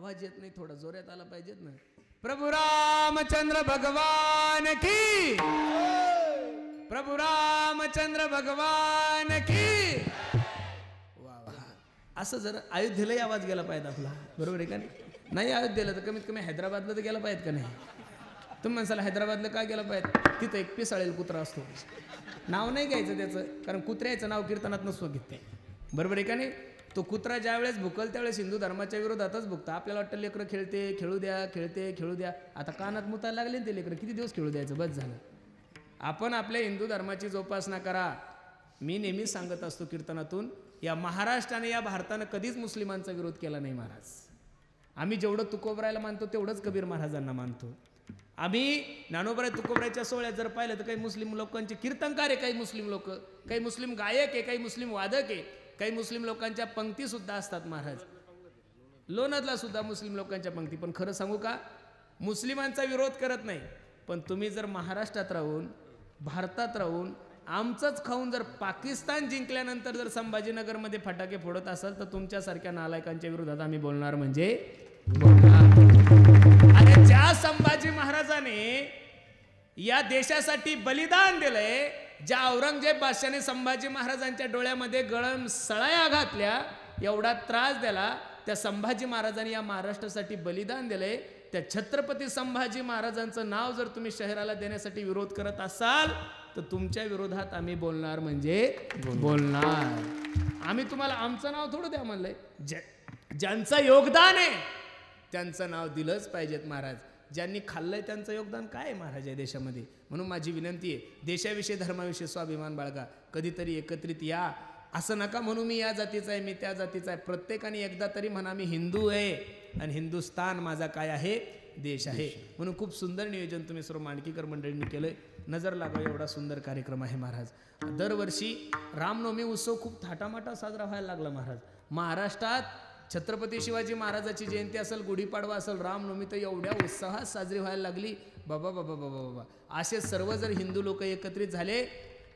आवाज येत नाही, थोडा जोरात आला पाहिजेत ना. प्रभू रामचंद्र भगवान की, प्रभू रामचंद्र भगवान की. वा वा. असं जर अयोध्येलाही आवाज गेला पाहिजे आपला, बरोबर आहे का नाही? अयोध्येला तर कमीत कमी हैदराबादला तर गेला पाहिजे का नाही? तुम्ही म्हणसाल हैदराबादला का गेला पाहिजे? तिथं एक पिसाळेल कुत्रा असतो. नाव नाही घ्यायचं त्याचं, कारण कुत्र्याचं नाव कीर्तनात नसतो घेते, बरोबर आहे का नाही? तो कुत्रा ज्या वेळेस भुकल त्यावेळेस हिंदू धर्माच्या विरोधातच भुकतं. आपल्याला वाटतं लेकरं खेळते, खेळू द्या, खेळते, खेळू द्या. आता कानात मुतायला लागले ते लेकरं, किती दिवस खेळू द्यायचं, बस झालं. आपण आपल्या हिंदू धर्माची जोपासना करा. मी नेहमीच सांगत असतो कीर्तनातून, या महाराष्ट्राने या भारतानं कधीच मुस्लिमांचा विरोध केला नाही महाराज. आम्ही जेवढं तुकोबरायला मानतो तेवढंच कबीर महाराजांना मानतो. आम्ही ज्ञानोबराय तुकोबरायच्या सोहळ्यात जर पाहिलं तर काही मुस्लिम लोकांचे कीर्तनकार आहे, काही मुस्लिम लोक, काही मुस्लिम गायक आहे, काही मुस्लिम वादक आहे, काही मुस्लिम लोकांच्या पंक्ती सुद्धा असतात महाराज. लोणंदला सुद्धा मुस्लिम लोकांच्या पंक्ती. पण खरं सांगू का, मुस्लिमांचा विरोध करत नाही, पण तुम्ही जर महाराष्ट्रात राहून, भारतात राहून आमचंच खाऊन जर पाकिस्तान जिंकल्यानंतर जर संभाजीनगरमध्ये फटाके फोडत असाल तर तुमच्यासारख्या नालायकांच्या विरोधात आम्ही बोलणार म्हणजे बोलणार. आणि ज्या संभाजी महाराजाने या देशासाठी बलिदान दिलंय, ज्या औरंगजेब बादशाने संभाजी महाराजांच्या डोळ्यामध्ये गळम सळाया घातल्या, एवढा त्रास दिला, त्या संभाजी महाराजांनी या महाराष्ट्रासाठी बलिदान दिलंय. त्या छत्रपती संभाजी महाराजांचं नाव जर तुम्ही शहराला देण्यासाठी विरोध करत असाल तर तुमच्या विरोधात आम्ही बोलणार म्हणजे बोलणार. आम्ही तुम्हाला आमचं नाव थोडं द्या म्हणलंय. ज्यांचं योगदान आहे त्यांचं नाव दिलंच पाहिजेत महाराज. ज्यांनी खाल्लंय त्यांचं योगदान काय आहे महाराज या देशामध्ये. म्हणून माझी विनंती आहे, देशाविषयी धर्माविषयी स्वाभिमान बाळगा, कधीतरी एकत्रित या. असं नका म्हणू मी या जातीचा आहे, मी त्या जातीचा आहे. प्रत्येकाने एकदा तरी म्हणा मी हिंदू आहे आणि हिंदुस्तान माझा काय आहे, देश आहे. म्हणून खूप सुंदर नियोजन तुम्ही सर्व मांडकीकर मंडळींनी केलंय. नजर लागावं एवढा सुंदर कार्यक्रम आहे महाराज. दरवर्षी रामनवमी उत्सव खूप थाटामाटा साजरा व्हायला लागला महाराज. महाराष्ट्रात छत्रपती शिवाजी महाराजाची जयंती असेल, गुढीपाडवा असेल, रामनवमी तर एवढ्या उत्साहात साजरी व्हायला लागली. बाबा बाबा बाबा बाबा, असे सर्व जर हिंदू लोक एकत्रित झाले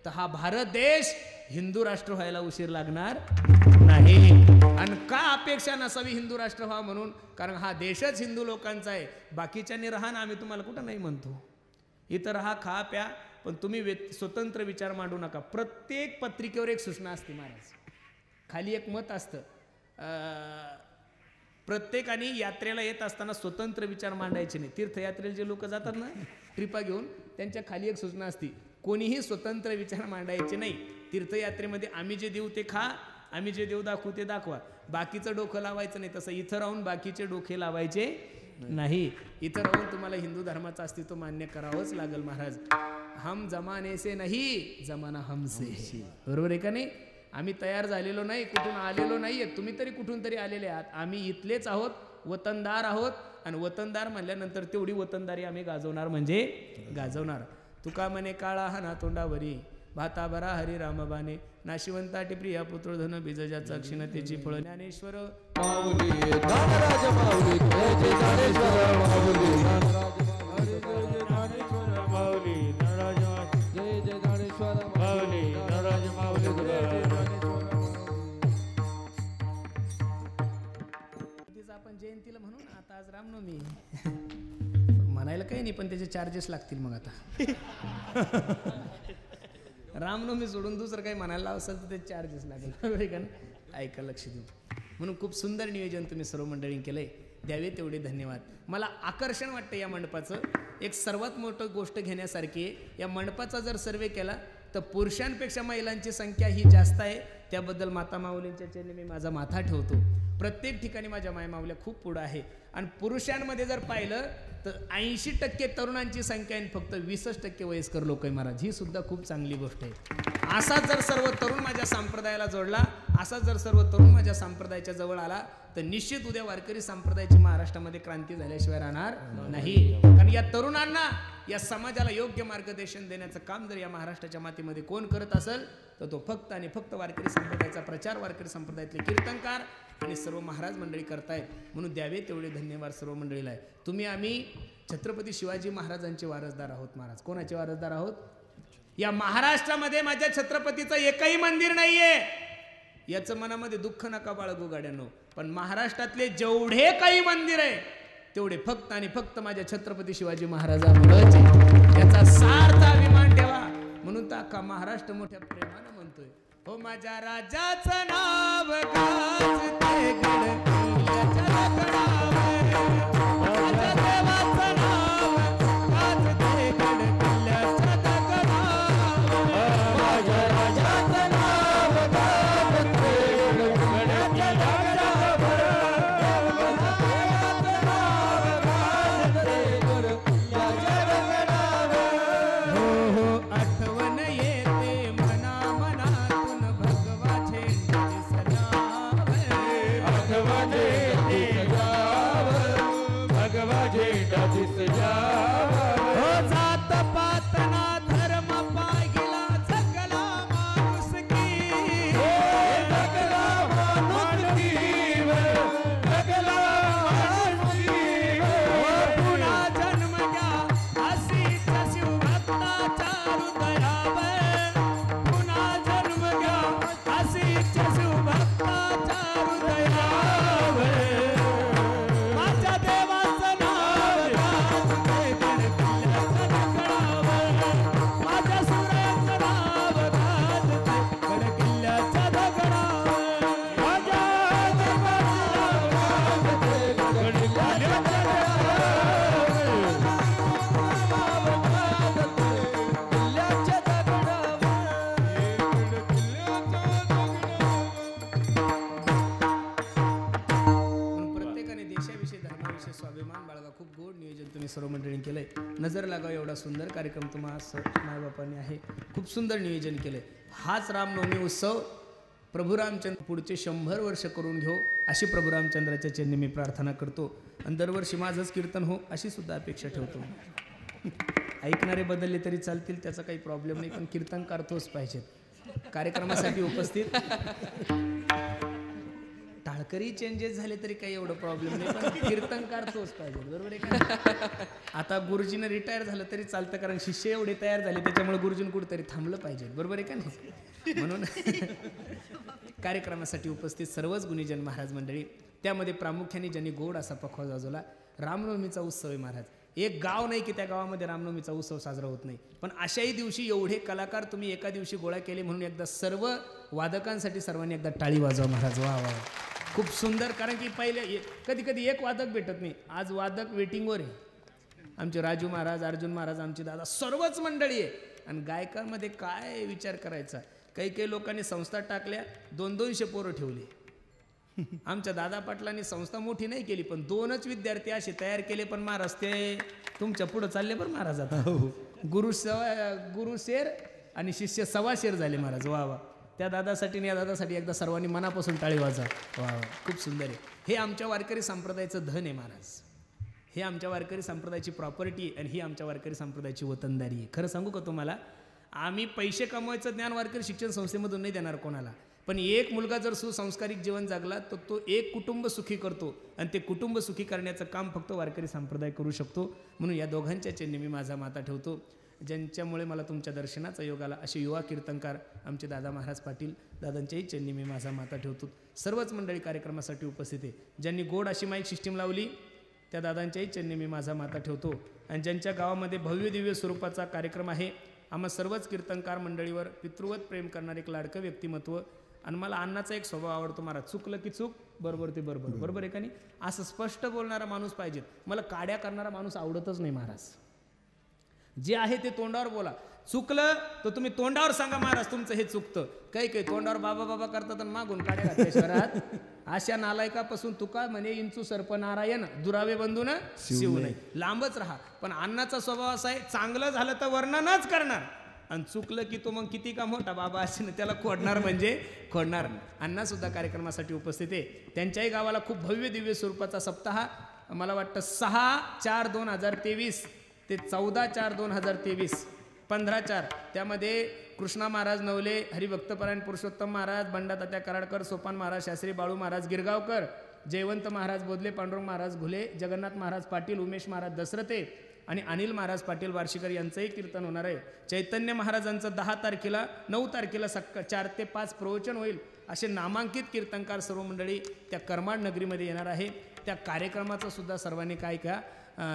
तर हा भारत देश हिंदू राष्ट्र व्हायला उशीर लागणार नाही. आणि का अपेक्षा नसावी हिंदू राष्ट्र व्हा म्हणून, कारण हा देशच हिंदू लोकांचा आहे. बाकीच्यांनी राहा ना, आम्ही तुम्हाला कुठं नाही म्हणतो. इथं राहा, खा प्या, पण तुम्ही स्वतंत्र विचार मांडू नका. प्रत्येक पत्रिकेवर एक सूचना असते महाराज, खाली एक मत असतं. प्रत्येकाने यात्रेला येत असताना स्वतंत्र विचार मांडायचे नाही. तीर्थयात्रेला जे लोक जातात ना ट्रिपा घेऊन, त्यांच्या खाली एक सूचना असते, कोणीही स्वतंत्र विचार मांडायचे नाही. तीर्थयात्रेमध्ये आम्ही जे देऊ ते खा, आम्ही जे देऊ दाखवू ते दाखवा, बाकीचं डोकं लावायचं नाही. तसं इथं राहून बाकीचे डोके लावायचे नाही. इथं राहून तुम्हाला हिंदू धर्माचं अस्तित्व मान्य करावंच लागेल महाराज. हम जमाने से नाही, जमाना हमसे है. बरोबर आहे का नाही? आम्ही तयार झालेलो नाही, कुठून आलेलो नाहीये. तुम्ही तरी कुठून तरी आलेले आहात. आम्ही इथलेच आहोत, वतनदार आहोत. आणि वतनदार म्हणल्यानंतर तेवढी वतनदारी आम्ही गाजवणार म्हणजे गाजवणार. तुका म्हणे काळा हा ना तोंडावरी, भाता बरा हरी रामबाने, नाशिवंता टिप्रिया पुत्र धन बीजजाचा क्षीणतेची फळ. ज्ञानेश्वर माऊली ज्ञानराज माऊली, जय जय ज्ञानेश्वर माऊली, माऊली नरराज जय जय ज्ञानेश्वर माऊली नरराज माऊली. आपण जयंतीला म्हणून आता आज रामनवमी म्हणायला काही नाही, पण त्याचे चार्जेस लागतील मग आता. रामनवमी सोडून दुसरं काही म्हणायला असेल तर ते चार्जेस लागेल, बरोबर आहे का ना? ऐका, लक्ष देऊ. म्हणून खूप सुंदर नियोजन तुम्ही सर्व मंडळींनी केलंय, द्यावे तेवढे धन्यवाद. मला आकर्षण वाटतं या मंडपाचं. एक सर्वात मोठं गोष्ट घेण्यासारखी आहे. या मंडपाचा जर सर्वे केला तर पुरुषांपेक्षा महिलांची संख्या ही जास्त आहे. त्याबद्दल माता माऊलींच्या चरणी मी माझा माथा ठेवतो. प्रत्येक ठिकाणी माझ्या माय माऊल्या खूप पुढं आहे. आणि पुरुषांमध्ये जर पाहिलं तर 80% तरुणांची संख्या आहे, फक्त 20% वयस्कर लोक आहे महाराज. ही सुद्धा खूप चांगली गोष्ट आहे. असा जर सर्व तरुण माझ्या संप्रदायाला जोडला, असा जर सर्व तरुण माझ्या संप्रदायाच्या जवळ आला तर निश्चित उद्या वारकरी संप्रदायाची महाराष्ट्रामध्ये क्रांती झाल्याशिवाय राहणार नाही. कारण या तरुणांना, या समाजाला योग्य मार्गदर्शन देण्याचं काम जर या महाराष्ट्राच्या मातीमध्ये कोण करत असेल तर तो फक्त आणि फक्त वारकरी संप्रदायाचा प्रचार, वारकरी संप्रदायातले कीर्तनकार आणि सर्व महाराज मंडळी करतायत. म्हणून द्यावे तेवढे धन्यवाद सर्व मंडळीला आहे. तुम्ही आम्ही छत्रपती शिवाजी महाराजांचे वारसदार आहोत महाराज. कोणाचे वारसदार आहोत? या महाराष्ट्रामध्ये माझ्या छत्रपतीचं एकही मंदिर नाहीये, याचं मनामध्ये दुःख नका बाळगू गाड्यांनो. पण महाराष्ट्रातले जेवढे काही मंदिर आहे तेवढे फक्त आणि फक्त माझ्या छत्रपती शिवाजी महाराजांमुळेच आहे. याचा सार्थ अभिमान ठेवा. म्हणून तर अख्खा महाराष्ट्र मोठ्या प्रेमानं म्हणतोय, हो माझ्या राजाचं नाव गाजते गडकिल्ल्याच्या दगडावर, माझ्या देवाचं नाव गाजते गडकिल्ल्याच्या दगडावर, माझ्या राजाचं नाव गाजते गडकिल्ल्याच्या दगडावर, माझ्या देवाचं नाव गाजते गडकिल्ल्याच्या दगडावर. हो हो आठवण येते मना मनातून भगवा झेंड्याची सजावट, आठवण येते सजावट, भगवा झेंड्याची सजावट. हो जात पातना धर्म पाहिला जगला माणुसकी, जगला माणुसकीवर, जगला माणुसकीवर. हो पुन्हा जन्म घ्या अशीच शिवभक्ताच्या हृदयावर, पुन्हा जन्म घ्या अशीच शिवभक्ताच्या हृदयावर, माझ्या देवाचं नाव गाजते गडकिल्ल्याच्या दगडावर, माझ्या सूर्याचं नाव गाजते गडकिल्ल्याच्या दगडावर, माझ्या देवाचं नाव गाजते गडकिल्ल्याच्या म्हणून प्रत्येकाने देशाविषयी धर्माविषयी स्वाभिमान बाळगा. खूप गोड नियोजन तुम्ही सर्व मंडळींनी केलंय. नजर लागावं एवढा सुंदर कार्यक्रम तुम्हाला मायबापांनी आहे. खूप सुंदर नियोजन केलंय. हाच रामनवमी उत्सव प्रभू रामचंद्र पुढचे 100 वर्ष करून घेऊ अशी प्रभू रामचंद्राच्या चरणी मी प्रार्थना करतो. आणि दरवर्षी माझंच कीर्तन हो अशी सुद्धा अपेक्षा ठेवतो. ऐकणारे बदलले तरी चालतील, त्याचा काही प्रॉब्लेम नाही, पण कीर्तनकार तोच पाहिजेत. कार्यक्रमासाठी उपस्थित टाळकरी चेंजेस झाले तरी काही एवढं प्रॉब्लेम नाही, पण कीर्तनकार तोच पाहिजे. बरोबर आहे का? आता गुरुजीनं रिटायर झालं तरी चालतं, कारण शिष्य एवढे तयार झाले त्याच्यामुळे गुरुजीनं कुठेतरी थांबलं पाहिजे. बरोबर आहे का नाही? म्हणून कार्यक्रमासाठी उपस्थित सर्वच गुणीजन महाराज मंडळी, त्यामध्ये प्रामुख्याने ज्यांनी गोड असा पखवा जाजवला. रामनवमीचा उत्सव आहे महाराज. एक गाव नाही की त्या गावामध्ये रामनवमीचा उत्सव साजरा होत नाही. पण अशाही दिवशी एवढे कलाकार तुम्ही एका दिवशी गोळा केले, म्हणून एकदा सर्व वादकांसाठी सर्वांनी एकदा टाळी वाजवा महाराज. वा वा, खूप सुंदर. कारण की पहिले कधी कधी एक वादक भेटत नाही. आज वादक वेटिंगवर आहे. आमचे राजू महाराज, अर्जुन महाराज, आमचे दादा, सर्वच मंडळी आहे. आणि गायकांमध्ये काय विचार करायचा, काही काही लोकांनी संस्था टाकल्या, 200-200 पोरं ठेवली. आमच्या दादा पाटलांनी संस्था मोठी नाही केली, पण 2च विद्यार्थी असे तयार केले. पण महाराज ते तुमच्या पुढं चालले बरं महाराज. आता गुरु शेर आणि शिष्य 1.25 शेर झाले महाराज. वा वा, त्या दादासाठी आणि या दादासाठी एकदा सर्वांनी मनापासून टाळी वाजा. वा वा, खूप सुंदर आहे. हे आमच्या वारकरी संप्रदायाचं धन आहे महाराज. हे आमच्या वारकरी संप्रदायाची प्रॉपर्टी आहे आणि ही आमच्या वारकरी संप्रदायाची वतनदारी आहे. खरं सांगू का तुम्हाला, आम्ही पैसे कमवायचं ज्ञान वारकरी शिक्षण संस्थेमधून नाही देणार कोणाला. पण एक मुलगा जर सुसंस्कारिक जीवन जगला तर तो एक कुटुंब सुखी करतो, आणि ते कुटुंब सुखी करण्याचं काम फक्त वारकरी संप्रदाय करू शकतो. म्हणून या दोघांच्या चरणी मी माझा माता ठेवतो, ज्यांच्यामुळे मला तुमच्या दर्शनाचा योग आला. असे युवा कीर्तनकार आमचे दादा महाराज पाटील, दादांच्याही चरणी मी माझा माता ठेवतो. सर्वच मंडळी कार्यक्रमासाठी उपस्थित आहे. ज्यांनी गोड अशी माईक सिस्टीम लावली त्या दादांच्याही चरणी मी माझा माता ठेवतो. आणि ज्यांच्या गावामध्ये भव्य दिव्य स्वरूपाचा कार्यक्रम आहे, आम्हा सर्वच कीर्तनकार मंडळीवर पितृवत प्रेम करणारे एक लाडकं व्यक्तिमत्व. आणि मला अण्णाचा एक स्वभाव आवडतो महाराज, चुकलं की चूक, बरोबर ते बरोबर. बरोबर आहे का नाही? असं स्पष्ट बोलणारा माणूस पाहिजे. मला काड्या करणारा माणूस आवडतच नाही महाराज. जे आहे ते तोंडावर बोला. चुकलं तर तुम्ही तोंडावर सांगा महाराज तुमचं हे चुकतं. काही काही तोंडावर बाबा बाबा करतात आणि मागून काड्या घातल्या शहरात. अशा नालायकापासून तुका म्हणे इंचू सर्प नारायण, दुरावे बंधून शिव नाही. लांबच राहा. पण अण्णाचा स्वभाव असा आहे, चांगलं झालं तर वर्णनच करणार, आणि चुकलं की तो मग किती का मोठा बाबा असेल त्याला खोडणार म्हणजे खोडणार. अण्णा सुद्धा कार्यक्रमासाठी उपस्थित आहे. त्यांच्याही गावाला खूप भव्य दिव्य स्वरूपाचा सप्ताह, मला वाटतं 6/4/2023 ते 14/4/2023, 15/4. त्यामध्ये कृष्णा महाराज नवले, हरिभक्तपरायण पुरुषोत्तम महाराज, बंडा तात्या कराडकर, सोपान महाराज शास्त्री, बाळू महाराज गिरगावकर, जयवंत महाराज बोधले, पांडुरंग महाराज घुले, जगन्नाथ महाराज पाटील, उमेश महाराज दसरथे, आणि अनिल महाराज पाटील वार्षिकर यांचंही कीर्तन होणार आहे. चैतन्य महाराजांचं 9 तारखेला 4 ते 5 प्रवचन होईल. असे नामांकित कीर्तनकार सर्व मंडळी त्या करमाड नगरीमध्ये येणार आहे. त्या कार्यक्रमाचा सुद्धा सर्वांनी काय घ्या,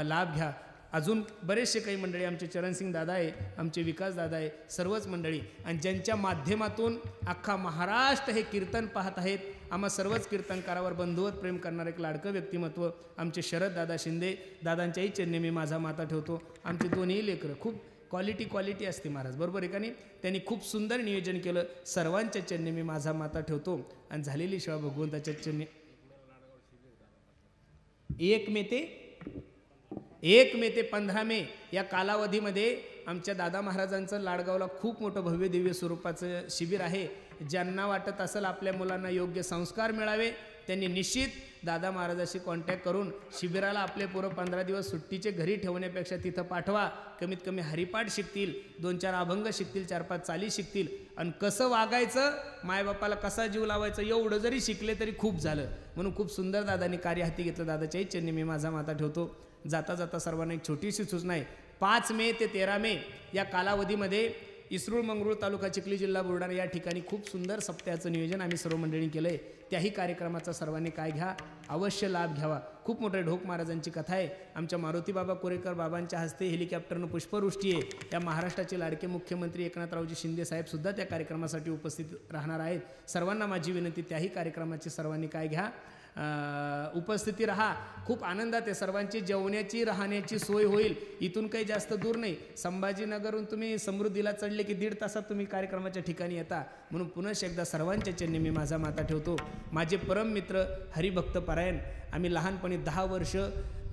लाभ घ्या. अजून बरेचसे काही मंडळी, आमचे चरणसिंग दादा आहे, आमचे विकास दादा आहे, सर्वच मंडळी, आणि ज्यांच्या माध्यमातून अख्खा महाराष्ट्र हे कीर्तन पाहत आहेत. आम्हा सर्वच कीर्तनकारावर बंधुवत प्रेम करणारं एक लाडकं व्यक्तिमत्व आमचे शरद दादा शिंदे, दादांच्याही चरणी मी माझा माता ठेवतो. आमचे दोन्ही लेकरं खूप क्वालिटी असते महाराज, बरोबर आहे का नाही? त्यांनी खूप सुंदर नियोजन केलं. सर्वांच्या चरणी मी माझा माता ठेवतो आणि झालेली सेवा भगवंताच्या चरणी. 1 मे ते 15 मे या कालावधीमध्ये आमच्या दादा महाराजांचं लाडगावला खूप मोठं भव्य दिव्य स्वरूपाचं शिबिर आहे. ज्यांना वाटत असेल आपल्या मुलांना योग्य संस्कार मिळावे, त्यांनी निश्चित दादा महाराजाशी कॉन्टॅक्ट करून शिबिराला आपले पोरं 15 दिवस सुट्टीचे घरी ठेवण्यापेक्षा तिथं पाठवा. कमीत कमी हरिपाठ शिकतील, 2-4 अभंग शिकतील, 4-5 चाली शिकतील, आणि कसं वागायचं, मायबापाला कसा जीव लावायचं, एवढं जरी शिकले तरी खूप झालं. म्हणून खूप सुंदर दादांनी कार्य हाती घेतलं. दादाच्याही चरणी मी माझा माता ठेवतो. जाता जाता सर्वांना एक छोटीशी सूचना आहे. 5 मे ते 13 मे या कालावधीमध्ये इसरूळ मंगरूळ तालुका चिखली जिल्हा बुलढाणा या ठिकाणी खूप सुंदर सप्त्याचं नियोजन आम्ही सर्व मंडळींनी केलं आहे. त्याही कार्यक्रमाचा सर्वांनी काय घ्या, अवश्य लाभ घ्यावा. खूप मोठे ढोक महाराजांची कथा आहे. आमच्या मारुती बाबा कोरेकर बाबांच्या हस्ते हेलिकॉप्टरनं पुष्पवृष्टी आहे. त्या महाराष्ट्राचे लाडके मुख्यमंत्री एकनाथरावजी शिंदे साहेब सुद्धा त्या कार्यक्रमासाठी उपस्थित राहणार आहेत. सर्वांना माझी विनंती, त्याही कार्यक्रमाची सर्वांनी काय घ्या, उपस्थिती राहा. खूप आनंदात आहे. सर्वांची जेवण्याची राहण्याची सोय होईल. इथून काही जास्त दूर नाही. संभाजीनगरहून तुम्ही समृद्धीला चढले की 1.5 तासात तुम्ही कार्यक्रमाच्या ठिकाणी येता. म्हणून पुन्हा एकदा सर्वांच्या चरणी मी माझा माता ठेवतो. माझे परम मित्र हरिभक्त पारायण, आम्ही लहानपणी 10 वर्ष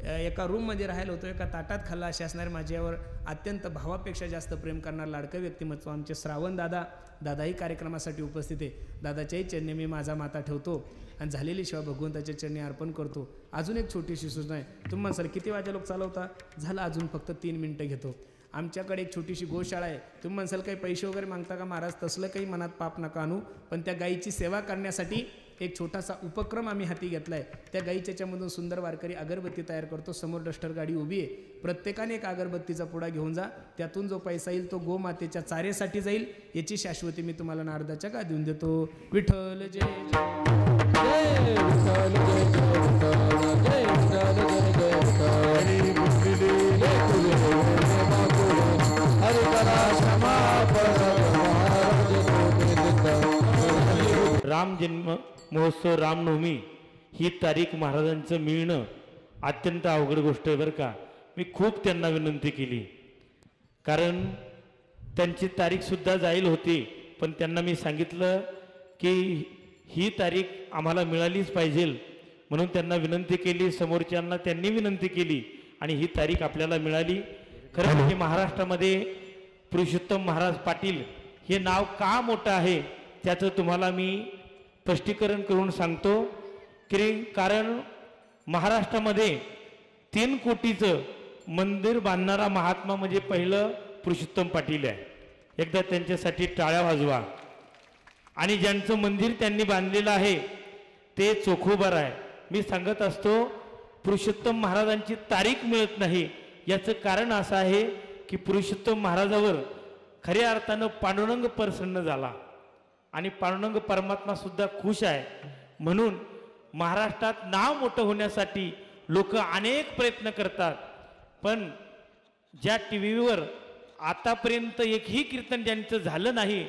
एका रूममध्ये राहिलो होतो. एका ताटात खाल्ला असे असणारे माझ्यावर अत्यंत भावापेक्षा जास्त प्रेम करणार लाडकं व्यक्तिमत्व आमचे श्रावण दादाही कार्यक्रमासाठी उपस्थित आहे. दादाच्याही चरणी मी माझा माता ठेवतो आणि झालेली सेवा भगवंताच्या चरणी अर्पण करतो. अजून एक छोटीशी सूचना आहे. तुम्ही म्हणसाल किती वाजे लोक चालवता, झालं अजून फक्त 3 मिनटं घेतो. आमच्याकडे एक छोटीशी गोशाळा आहे. तुम्ही म्हणसाल काही पैसे वगैरे मागता का महाराज? तसलं काही मनात पाप नका आणू. पण त्या गायीची सेवा करण्यासाठी एक छोटासा उपक्रम आम्ही हाती घेतला आहे. त्या गायीच्या याच्यामधून सुंदर वारकरी अगरबत्ती तयार करतो. समोर डस्टर गाडी उभी आहे. प्रत्येकाने एक अगरबत्तीचा पुडा घेऊन जा. त्यातून जो पैसा येईल तो गोमातेच्या चाऱ्यासाठी जाईल. याची शाश्वती मी तुम्हाला नारदाच्या का देऊन देतो. विठ्ठल जय जय विठ्ठल, जय जय विठ्ठल, जय विठ्ठल, जय जय राम जन्म महोत्सव, रामनवमी ही तारीख महाराजांचं मिळणं अत्यंत अवघड गोष्ट आहे बरं का. मी खूप त्यांना विनंती केली, कारण त्यांची तारीखसुद्धा जाईल होती. पण त्यांना मी सांगितलं की ही तारीख आम्हाला मिळालीच पाहिजे. म्हणून त्यांना विनंती केली, समोरच्यांना त्यांनी विनंती केली आणि ही तारीख आपल्याला मिळाली. खरं म्हणजे महाराष्ट्रामध्ये पुरुषोत्तम महाराज पाटील हे नाव का मोठं आहे त्याचं तुम्हाला मी स्पष्टीकरण करून सांगतो की कारण महाराष्ट्रामध्ये 3 कोटीचं मंदिर बांधणारा महात्मा म्हणजे पहिलं पुरुषोत्तम पाटील आहे. एकदा त्यांच्यासाठी टाळ्या वाजवा. आणि ज्यांचं मंदिर त्यांनी बांधलेलं आहे ते चोखोबार आहे. मी सांगत असतो पुरुषोत्तम महाराजांची तारीख मिळत नाही. याचं कारण असं आहे की पुरुषोत्तम महाराजावर खऱ्या अर्थानं पांडुरंग प्रसन्न झाला आणि पांडुरंग परमात्मा सुद्धा खुश आहे. म्हणून महाराष्ट्रात नाव मोठं होण्यासाठी लोक अनेक प्रयत्न करतात. पण ज्या टीव्हीवर आतापर्यंत एकही कीर्तन ज्यांचं झालं नाही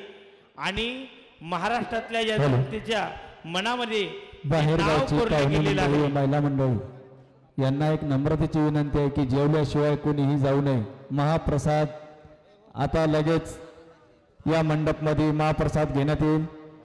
आणि महाराष्ट्रातल्या या जनतेच्या मनामध्ये बाहेरगावची महिला मंडळी यांना एक नम्रतेची विनंती आहे की जेवल्याशिवाय कोणीही जाऊ नये. महाप्रसाद आता लगेच या मंडपमध्ये महाप्रसाद घेण्यात येईल.